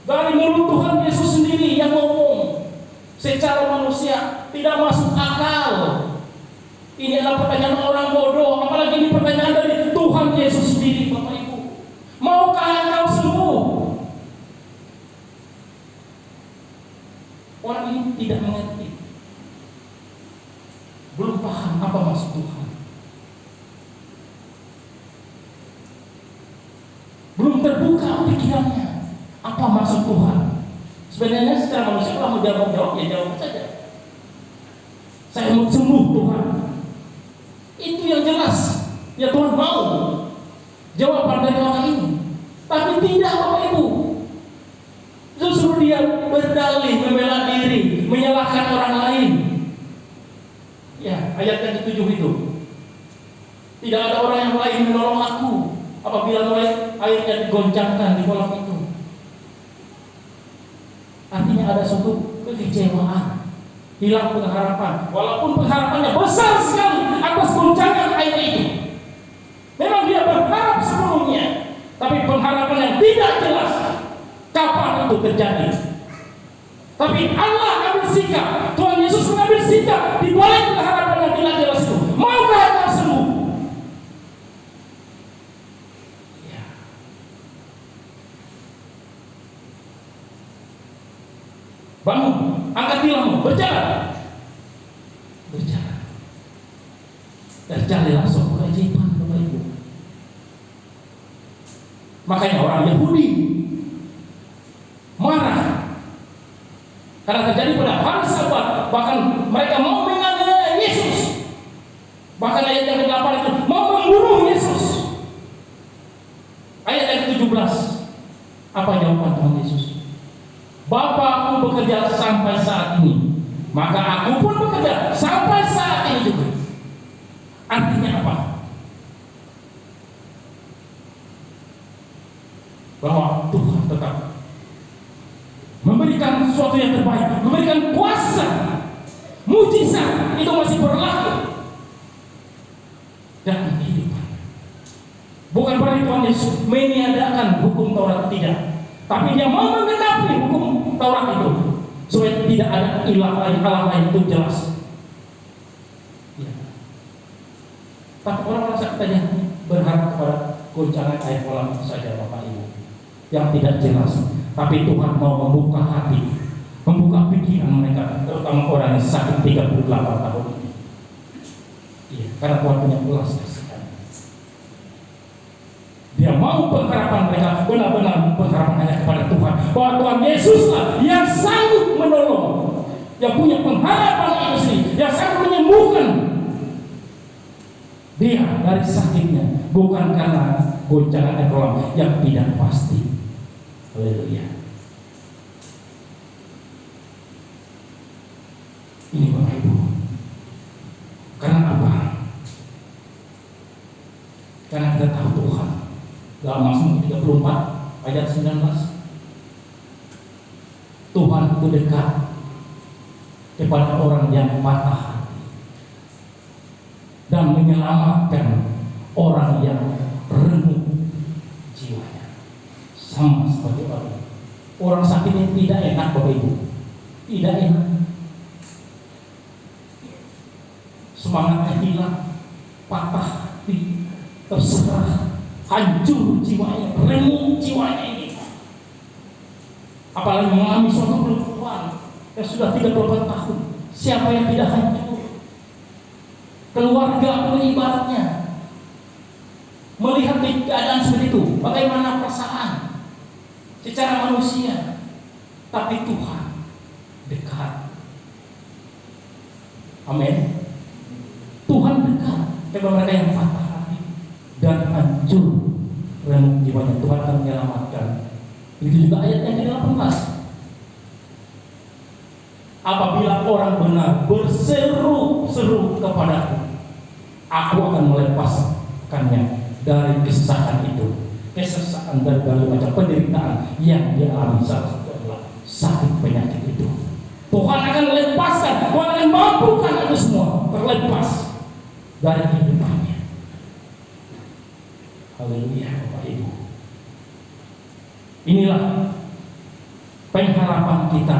[SPEAKER 4] Dari mulut Tuhan Yesus sendiri yang ngomong secara manusia tidak masuk akal. Ini adalah pertanyaan orang bodoh, apalagi ini pertanyaan dari Tuhan Yesus sendiri, Bapak Ibu. Maukah engkau sembuh? Orang ini tidak mengerti, belum paham apa maksud Tuhan, belum terbuka pikirannya apa maksud Tuhan. Sebenarnya secara manusia kalau mau jawab ya jawab saja, saya mau sembuh Tuhan. Itu yang jelas, ya Tuhan mau jawaban dari orang ini. Tapi tidak Bapak Ibu, justru dia berdalih, membela diri, menyalahkan orang lain. Ya, ayat yang ke-7 itu, tidak ada orang yang lain menolong aku apabila mulai airnya digoncangkan di kolam itu. Artinya ada suatu kekecewaan, hilang pengharapan, walaupun pengharapannya besar sekali atas goncangan air itu. Memang dia berharap sebelumnya, tapi pengharapan yang tidak jelas kapan itu terjadi. Tapi Allah ambil sikap, Tuhan Yesus mengambil sikap di balik pengharapan yang tidak jelas itu. Maukah engkau sembuh? Ya. Bangun, angkat tilangmu, berjalan. Berjalan. Terjadilah suatu keajaiban Bapak Ibu. Makanya orang Yahudi marah karena terjadi pada hari Sabat, bahkan mereka mau menganiaya Yesus. Bahkan ayat yang ke-8 itu mau membunuh Yesus. Ayat yang ke-17, apa jawaban Tuhan Yesus? Bapakku bekerja sampai saat ini, maka aku pun bekerja sampai saat ini juga. Artinya apa? Bahwa Tuhan tetap memberikan sesuatu yang terbaik, memberikan kuasa, mujizat itu masih berlaku dalam kehidupan. Bukan berarti Tuhan Yesus meniadakan hukum Taurat, tidak, tapi Dia mau menggenapi hukum Taurat itu supaya tidak ada ilah lain, Allah lain, itu jelas. Ya. Tapi orang rasa katanya berharap kepada goncangan air kolam saja Bapak Ibu yang tidak jelas. Tapi Tuhan mau membuka hati, membuka pikiran mereka, terutama orang yang sakit 38 tahun ini. Iya, karena Tuhan punya belas kasihan. Dia mau pengharapan mereka benar-benar pengharapan hanya kepada Tuhan, bahwa Tuhan Yesuslah yang sanggup menolong, yang punya pengharapan itu sendiri, yang sanggup menyembuhkan dia dari sakitnya, bukan karena goncangan air kolam yang tidak pasti. Haleluya. Ini Bapak Ibu. Karena apa? Karena kita tahu Tuhan. Dalam Mazmur 34 ayat 19, Tuhan Aku dekat kepada orang yang patah hati dan menyelamatkan orang yang remuk jiwanya. Sama seperti orang sakit ini tidak enak Bapak Ibu, tidak enak. Semangatnya hilang, patah hati, terserah, hancur jiwanya, remuk jiwanya ini. Apalagi mengalami suatu perempuan yang sudah 34 tahun. Siapa yang tidak hancur? Keluarga pun ibaratnya melihat keadaan seperti itu, bagaimana perasaan secara manusia, tapi Tuhan dekat. Amin. Tuhan dekat kepada mereka yang patah hati dan hancur remuk jiwanya. Tuhan akan menyelamatkan. Itu juga ayat yang ke-18. Apabila orang benar berseru-seru kepadaku, aku akan melepaskannya dari kesesakan itu. Kesesakan dari berbagai macam penderitaan yang dia alami. Salah satu adalah sakit penyakit itu. Tuhan akan melepaskan, Tuhan akan mampukan itu semua terlepas dari kehidupannya. Haleluya Bapak Ibu. Inilah pengharapan kita.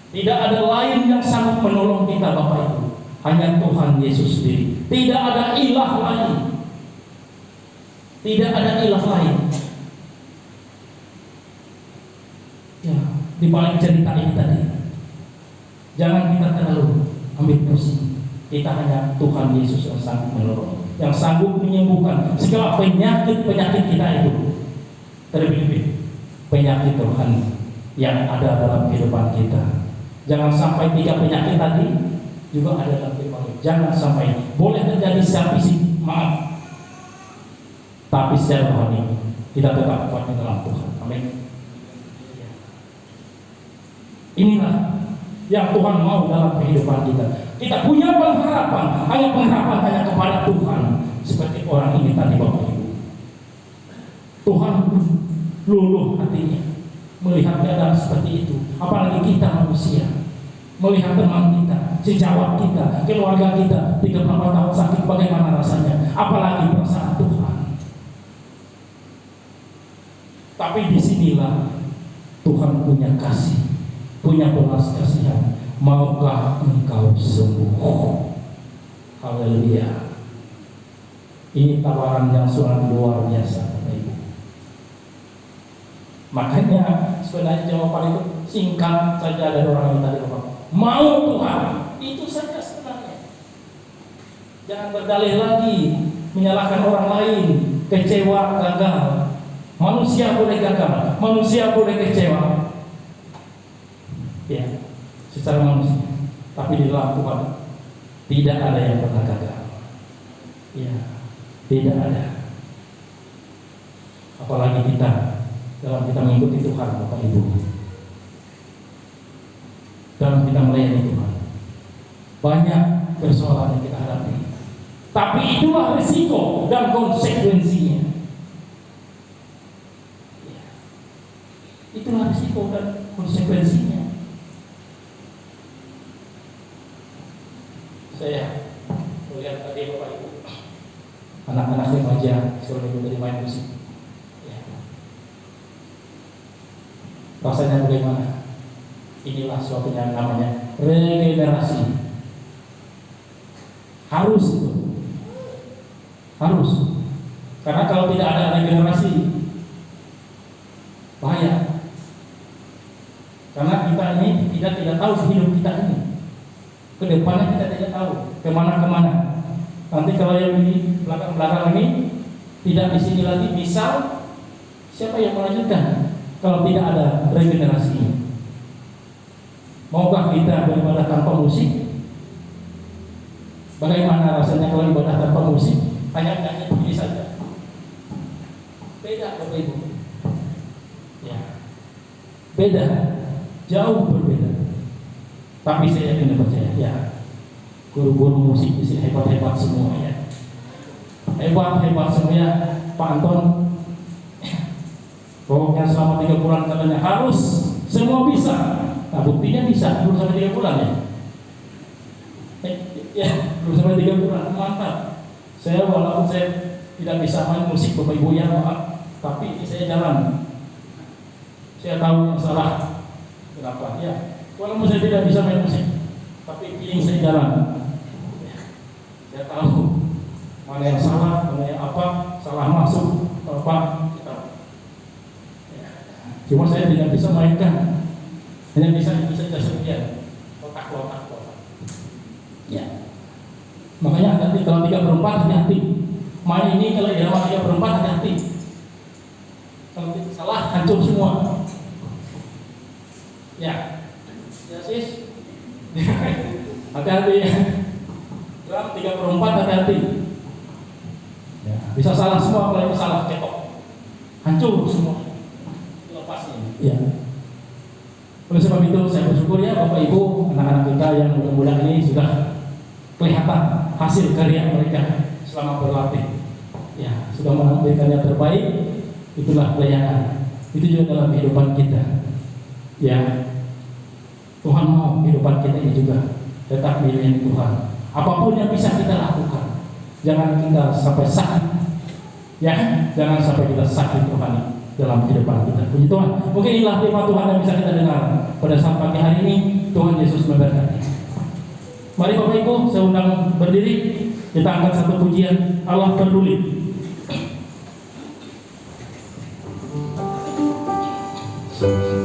[SPEAKER 4] Tidak ada lain yang sanggup menolong kita Bapak Ibu, hanya Tuhan Yesus sendiri. Tidak ada ilah lain. Tidak ada ilah lain. Ya, di balik cerita ini tadi, jangan kita terlalu ambil pusing. Kita hanya Tuhan Yesus yang sanggup menolong, yang sanggup menyembuhkan segala penyakit kita itu. Terlebih penyakit rohani yang ada dalam kehidupan kita. Jangan sampai 3 penyakit tadi juga ada dalam kehidupan kita. Jangan sampai. Boleh terjadi secara fisik, maaf, tapi secara rohani kita tetap kuat di dalam Tuhan. Amin. Inilah yang Tuhan mau dalam kehidupan kita. Kita punya pengharapan, hanya pengharapan hanya kepada Tuhan. Seperti orang ini tadi Bapak Ibu. Tuhan luluh hatinya melihat keadaan seperti itu. Apalagi kita manusia, melihat teman kita, sejawat kita, keluarga kita 38 tahun sakit, bagaimana rasanya? Apalagi perasaan Tuhan. Tapi disinilah Tuhan punya kasih, punya belas kasihan. Maukah engkau sembuh? Haleluya. Ini tawaran yang sangat luar biasa Bapak Ibu. Makanya sebenarnya jawaban itu singkat saja dari orang yang tadi Bapak. Mau Tuhan, itu saja sebenarnya. Jangan berdalih lagi, menyalahkan orang lain, kecewa, gagal. Manusia boleh gagal, manusia boleh kecewa. Ya, secara manusia. Tapi di dalam Tuhan tidak ada yang pernah gagal. Ya, tidak ada. Apalagi kita dalam kita mengikuti Tuhan Bapak Ibu, dalam kita melayani Tuhan, banyak persoalan yang kita hadapi. Tapi itulah risiko dan konsekuensinya. Ya. Itulah risiko dan konsekuensinya. Saya melihat tadi Bapak Ibu, anak-anak remaja sudah dari main musik. Ya. Rasanya bagaimana? Inilah suatu yang namanya regenerasi. Harus itu, harus. Karena kalau tidak ada regenerasi, bahaya. Karena kita ini tidak tahu hidup kita ini. Kedepannya kita tidak tahu kemana-kemana. Nanti kalau yang di belakang ini tidak di sini lagi, bisa siapa yang melanjutkan kalau tidak ada regenerasi? Maukah kita beribadah tanpa musik? Bagaimana rasanya kalau ibadah tanpa musik? Hanya nyanyi begini saja. Beda Bapak Ibu. Ya. Beda, jauh berbeda. Tapi saya yakin dan percaya, ya, guru-guru musik di sini hebat-hebat semua ya. Hebat semua ya, Pak Anton. Pokoknya selama 3 bulan katanya harus semua bisa. Nah buktinya bisa, belum sampai 3 bulan ya. Ya, belum sampai 3 bulan, mantap. Saya walaupun saya tidak bisa main musik Bapak Ibu ya maaf, tapi saya jalan. Saya tahu yang salah. Kenapa? Ya, walaupun saya tidak bisa main musik, tapi feeling saya jalan. Saya tahu mana yang salah, mana yang apa, salah masuk, apa, kita. Ya. Cuma saya tidak bisa mainkan, hanya bisa sekian, kotak. Ya. Makanya hati-hati kalau 3/4 hati-hati. Main ini kalau irama 3/4 hati-hati. Kalau kita salah hancur semua. Ya. Ya sis. Hati-hati ya. Drum 3/4 hati-hati. Ya, bisa salah semua kalau itu salah cetok. Hancur semua. Lepas ini. Ya. Oleh sebab itu saya bersyukur ya Bapak Ibu, anak-anak kita yang muda-muda ini sudah kelihatan hasil karya mereka selama berlatih. Ya, sudah menampilkan yang terbaik. Itulah pelayanan. Itu juga dalam kehidupan kita. Ya, Tuhan mau kehidupan kita ini juga tetap milik Tuhan. Apapun yang bisa kita lakukan, jangan kita sampai sakit. Ya, jangan sampai kita sakit Tuhan dalam kehidupan kita. Puji Tuhan. Mungkin inilah firman Tuhan yang bisa kita dengar pada saat pagi hari ini. Tuhan Yesus memberkati. Mari Bapak Ibu, saya undang berdiri. Kita angkat satu pujian, Allah peduli.
[SPEAKER 3] Hanya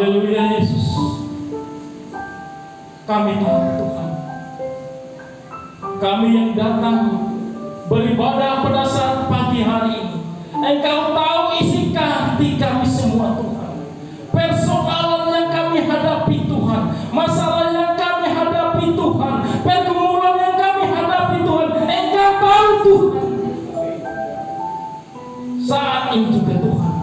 [SPEAKER 4] Haleluya Yesus. Kami tahu Tuhan, kami yang datang beribadah pada saat pagi hari ini, Engkau tahu isi hati kami semua Tuhan. Persoalan yang kami hadapi Tuhan, masalah yang kami hadapi Tuhan, pergumulan yang kami hadapi Tuhan, Engkau tahu Tuhan. Saat ini juga Tuhan,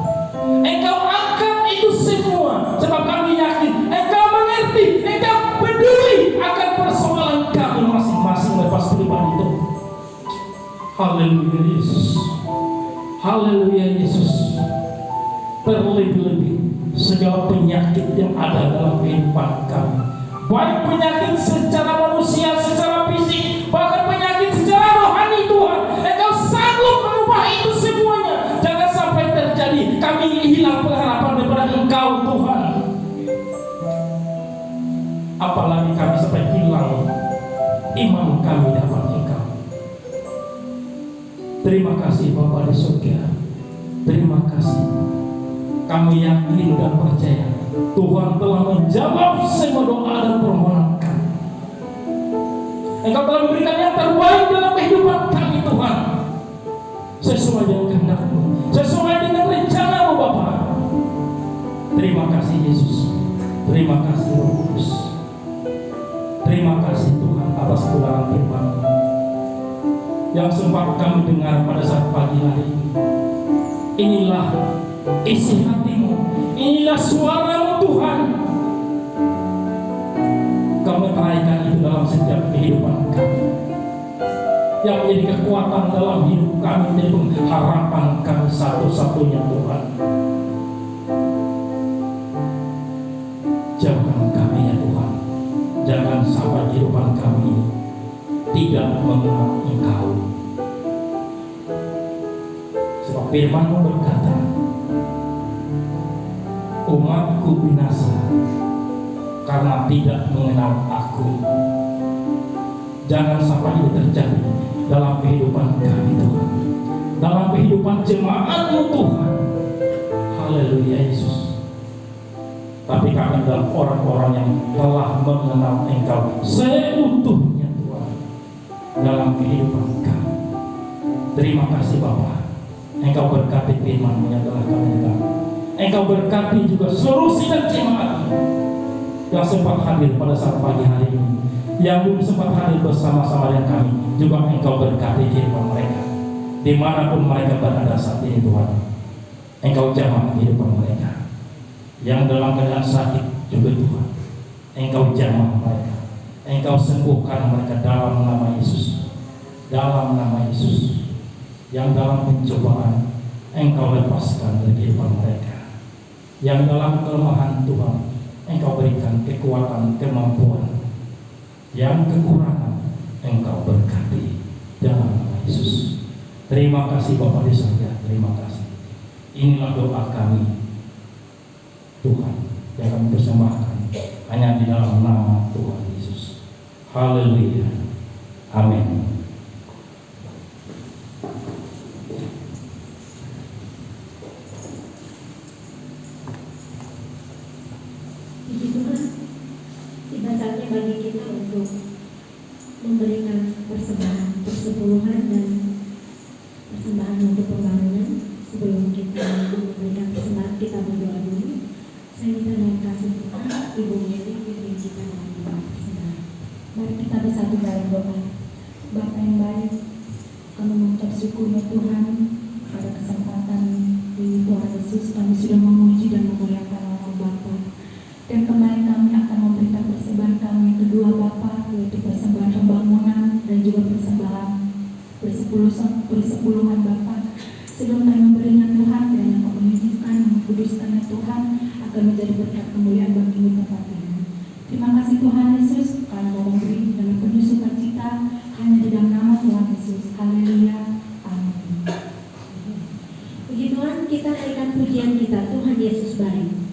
[SPEAKER 4] Engkau angkat itu semua, sebab kami yakin Engkau mengerti, Engkau peduli akan persoalan kami masing-masing lepas kehidupan itu. Haleluya Yesus. Haleluya Yesus. Terlebih-lebih segala penyakit yang ada dalam kehidupan kami, baik penyakit secara manusia, secara fisik, bahkan penyakit secara rohani Tuhan, Engkau sanggup mengubah itu semuanya. Jangan sampai terjadi kami hilang pengharapan daripada Engkau Tuhan. Apalagi kami sampai hilang iman kami dapat Engkau. Terima kasih Bapa di surga. Terima kasih. Kami yakin dan percaya Tuhan telah menjawab semua doa dan permohonan kami. Engkau telah memberikan yang terbaik dalam kehidupan kami Tuhan, sesuai dengan kehendak-Mu, sesuai dengan rencana-Mu Bapa. Terima kasih Yesus. Terima kasih Roh Kudus. Terima kasih Tuhan atas kebenaran firman yang sempat kami dengar pada saat pagi hari ini. Inilah isi hati-Mu, inilah suara-Mu Tuhan. Kami teraikan itu dalam setiap kehidupan kami, yang menjadi kekuatan dalam hidup kami, menjadi pengharapan kami satu-satunya Tuhan. Jauhkan kami ya Tuhan, jangan sampai kehidupan kami tidak mengenal Engkau. Sebab firman-Mu berkata, umatku binasa karena tidak mengenal Aku. Jangan sampai itu terjadi dalam kehidupan kami Tuhan, dalam kehidupan jemaat-Mu Tuhan. Haleluya Yesus. Tapi kami adalah orang-orang yang telah mengenal Engkau seutuhnya Tuhan dalam kehidupan kami. Terima kasih Bapa. Engkau berkati firman-Mu yang telah kami dengar. Engkau berkati juga seluruh sidang jemaat yang sempat hadir pada saat pagi hari ini, yang belum sempat hadir bersama-sama dengan kami. Juga Engkau berkati kehidupan mereka dimanapun mereka berada saat ini Tuhan. Engkau jamah kehidupan mereka yang dalam keadaan sakit juga Tuhan. Engkau jamah mereka, Engkau sembuhkan mereka dalam nama Yesus. Dalam nama Yesus. Yang dalam pencobaan Engkau lepaskan dari kehidupan mereka, yang dalam kelemahan Tuhan Engkau berikan kekuatan, kemampuan, yang kekurangan Engkau berkati dalam nama Yesus. Terima kasih Bapa di surga. Terima kasih. Inilah doa kami Tuhan yang kami persembahkan hanya di dalam nama Tuhan Yesus. Haleluya. Amin.
[SPEAKER 1] Bagi kita untuk memberikan persembahan, persepuluhan dan persembahan untuk pembangunan. Sebelum kita memberikan persembahan, kita berdoa dulu. Saya minta dalam kasih Tuhan, Ibu Mary pimpin kita dalam doa persembahan. Mari kita bersatu dalam doa. Bapa yang baik, kami mengucap syukur ya Tuhan pada kesempatan ini Tuhan Yesus, kami sudah memuji dan memuliakan nama Bapa. Dan kemarin kami akan memberikan persembahan kami yang kedua Bapa, yaitu persembahan pembangunan dan juga persembahan persepuluhan Bapa. Sebelum kami memberinya Tuhan, dan yang kami mengizinkan mengkuduskannya Tuhan akan menjadi berkat kemuliaan bagi tempat ini. Terima kasih Tuhan Yesus karena mau memberi dalam penuh sukacita hanya di dalam nama Tuhan Yesus. Haleluya. Amin. Puji Tuhan, kita berikan pujian kita. Tuhan Yesus baik.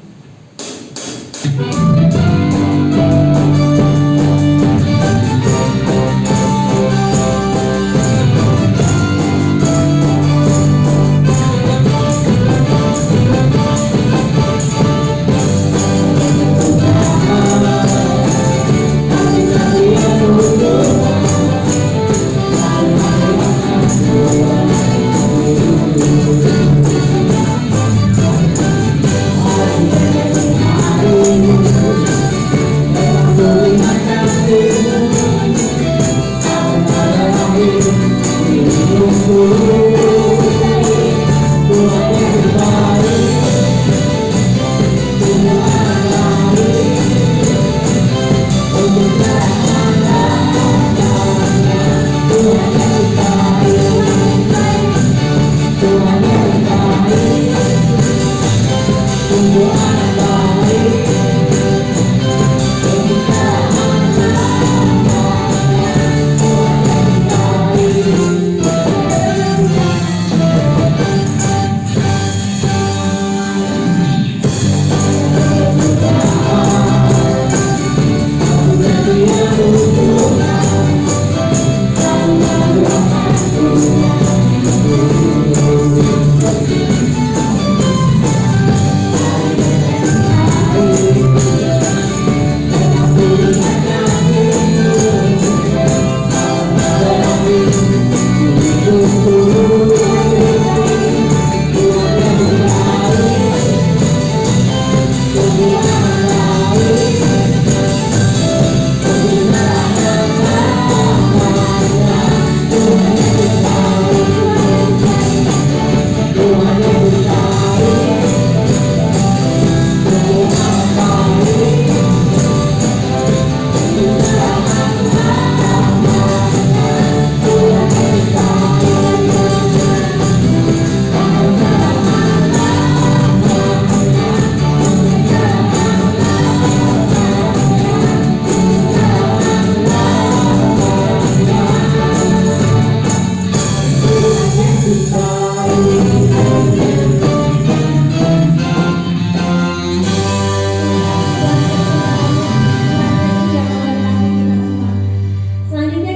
[SPEAKER 1] Selanjutnya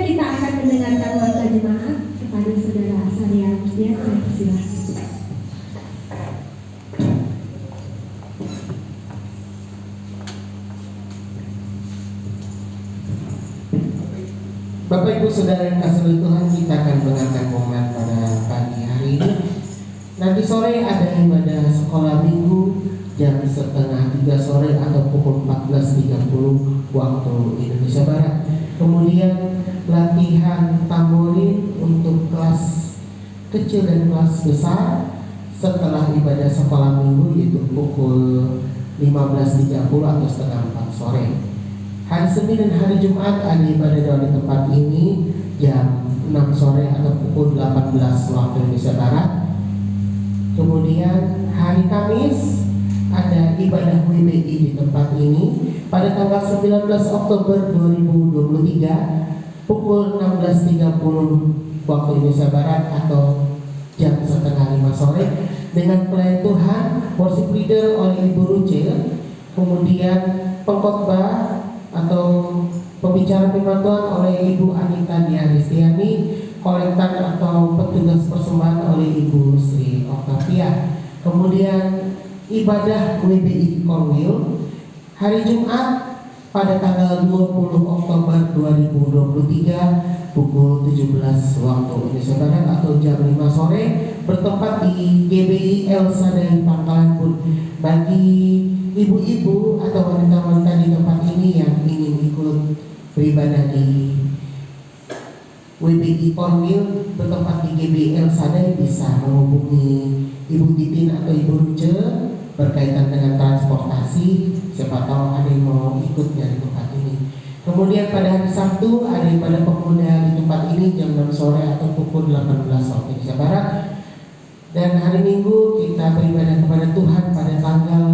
[SPEAKER 1] kita akan mendengarkan warta jemaat kepada saudara Saria Mustia. Saya persilahkan.
[SPEAKER 5] Bapak Ibu Saudara yang kasih oleh Tuhan, kita akan mendengarkan momen pada pagi hari ini. Nanti sore ada ibadah sekolah minggu jam 2:30 sore atau pukul 14.30 waktu Indonesia Barat. Kemudian latihan tamborin untuk kelas kecil dan kelas besar setelah ibadah sekolah minggu, yaitu pukul 15.30 atau 3:30 sore. Hari Senin dan hari Jumat ada ibadah doa di tempat ini jam 6 sore atau pukul 18 waktu Indonesia Barat. Kemudian hari Kamis ada ibadah WBI di tempat ini pada tanggal 19 Oktober 2023 pukul 16.30 waktu Indonesia Barat atau jam 4:30 sore dengan pelayan Tuhan, worship leader oleh Ibu Ruce, kemudian pengkhotbah atau pembicara firman Tuhan oleh Ibu Anita Diaristiani, kolektan atau petugas persembahan oleh Ibu Sri Octavia. Kemudian ibadah WBI Korwil hari Jumat pada tanggal 20 Oktober 2023 pukul 17 waktu Indonesia Barat atau jam 5 sore bertempat di GBI El Sadai Pangkalan Bun. Bagi ibu-ibu atau wanita-wanita di tempat ini yang ingin ikut beribadah di WBI Korwil bertempat di GBI El Sadai bisa menghubungi Ibu Titin atau Ibu Ruce berkaitan dengan transportasi. Siapa tahu ada yang mau ikut dari tempat ini. Kemudian pada hari Sabtu ada ibadah pemuda di tempat ini jam 6 sore atau pukul 18 waktu Indonesia Barat. Dan hari Minggu kita beribadah kepada Tuhan pada tanggal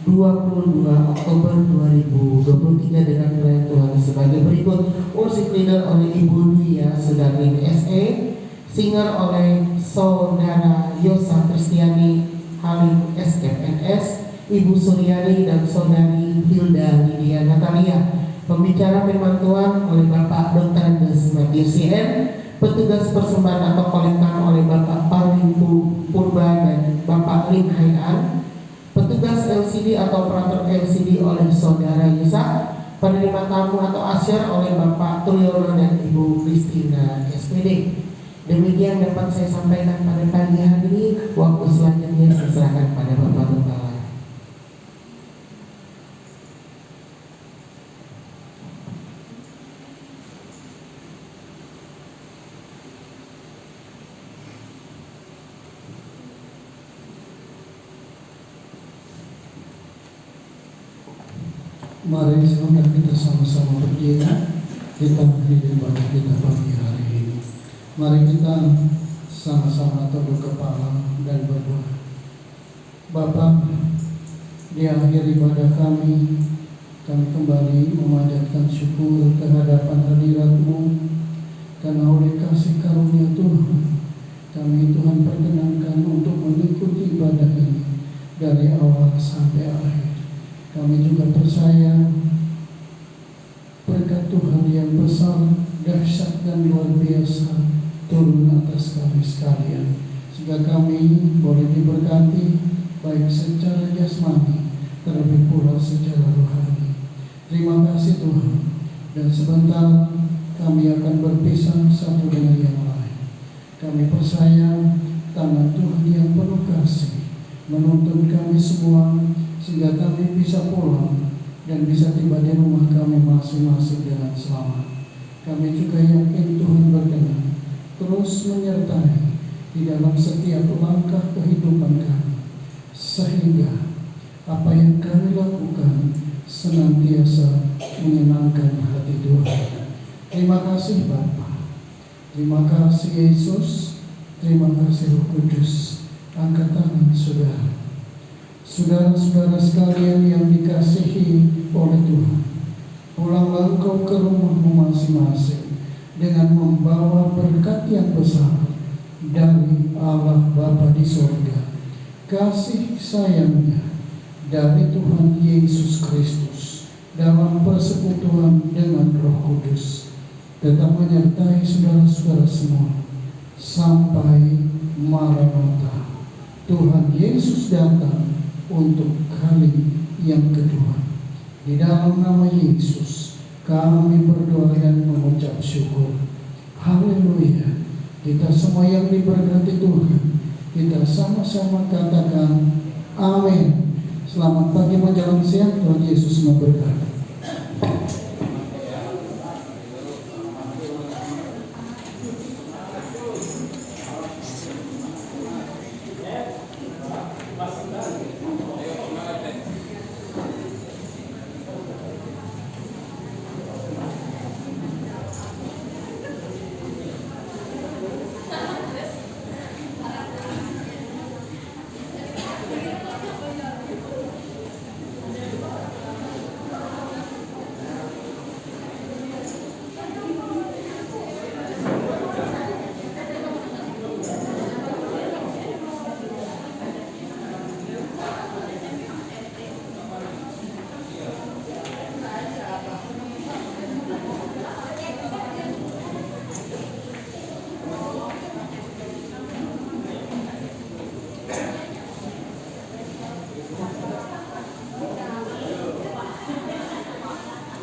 [SPEAKER 5] 22 Oktober 2023 dengan pelayan Tuhan sebagai berikut: worship leader oleh Ibu Duya Sudarlin SE, singer oleh Saudara Yosa Kristiani Halim SFNS, Ibu Suryani dan Saudari Hilda Lydia Natalia. Pembicara firman Tuhan oleh Bapak Dr. Andes Matius CN, petugas persembahan atau kolektan oleh Bapak Parwin Purba dan Bapak Lim Haian, petugas LCD atau operator LCD oleh Saudara Yusak, penerima tamu atau asyar oleh Bapak Tuliono dan Ibu Kristina SPD. Demikian dapat saya sampaikan pada pagi hari ini. Waktu selanjutnya saya serahkan pada Bapak Gembala.
[SPEAKER 6] Mari silakan kita sama-sama berdiri. Kita berdiri ibadah kita pagi hari ini. Mari kita sama-sama tunduk kepala dan berdoa. Bapa, di akhir ibadah kami kembali memanjatkan syukur kehadapan hadirat-Mu, karena oleh kasih karunia Tuhan kami Tuhan perkenankan untuk mengikuti ibadah ini dari awal sampai akhir. Kami juga percaya berkat Tuhan yang besar, dahsyat dan luar biasa turun atas kami sekalian, sehingga kami boleh diberkati baik secara jasmani terlebih pula secara rohani. Terima kasih Tuhan. Dan sebentar kami akan berpisah satu dengan yang lain. Kami percaya tangan Tuhan yang penuh kasih menuntun kami semua sehingga kami bisa pulang dan bisa tiba di rumah kami masing-masing dengan selamat. Kami juga yakin Tuhan berkenan terus menyertai di dalam setiap langkah kehidupan kami, sehingga apa yang kami lakukan senantiasa menyenangkan hati Tuhan. Terima kasih Bapa, terima kasih Yesus, terima kasih Roh Kudus. Angkat tangan saudara. Saudara-saudara sekalian yang dikasihi oleh Tuhan, pulanglah engkau ke rumahmu masing-masing dengan membawa berkat yang besar dari di sorga, kasih sayangnya dari Tuhan Yesus Kristus dalam persekutuan dengan Roh Kudus tetap menyertai saudara-saudara semua sampai Maranatha. Tuhan Yesus datang untuk kali yang kedua. Di dalam nama Yesus kami berdoa dan mengucap syukur. Haleluya. Kita semua yang diberkati Tuhan, kita sama-sama katakan amin. Selamat pagi menjelang siang, Tuhan Yesus memberkati.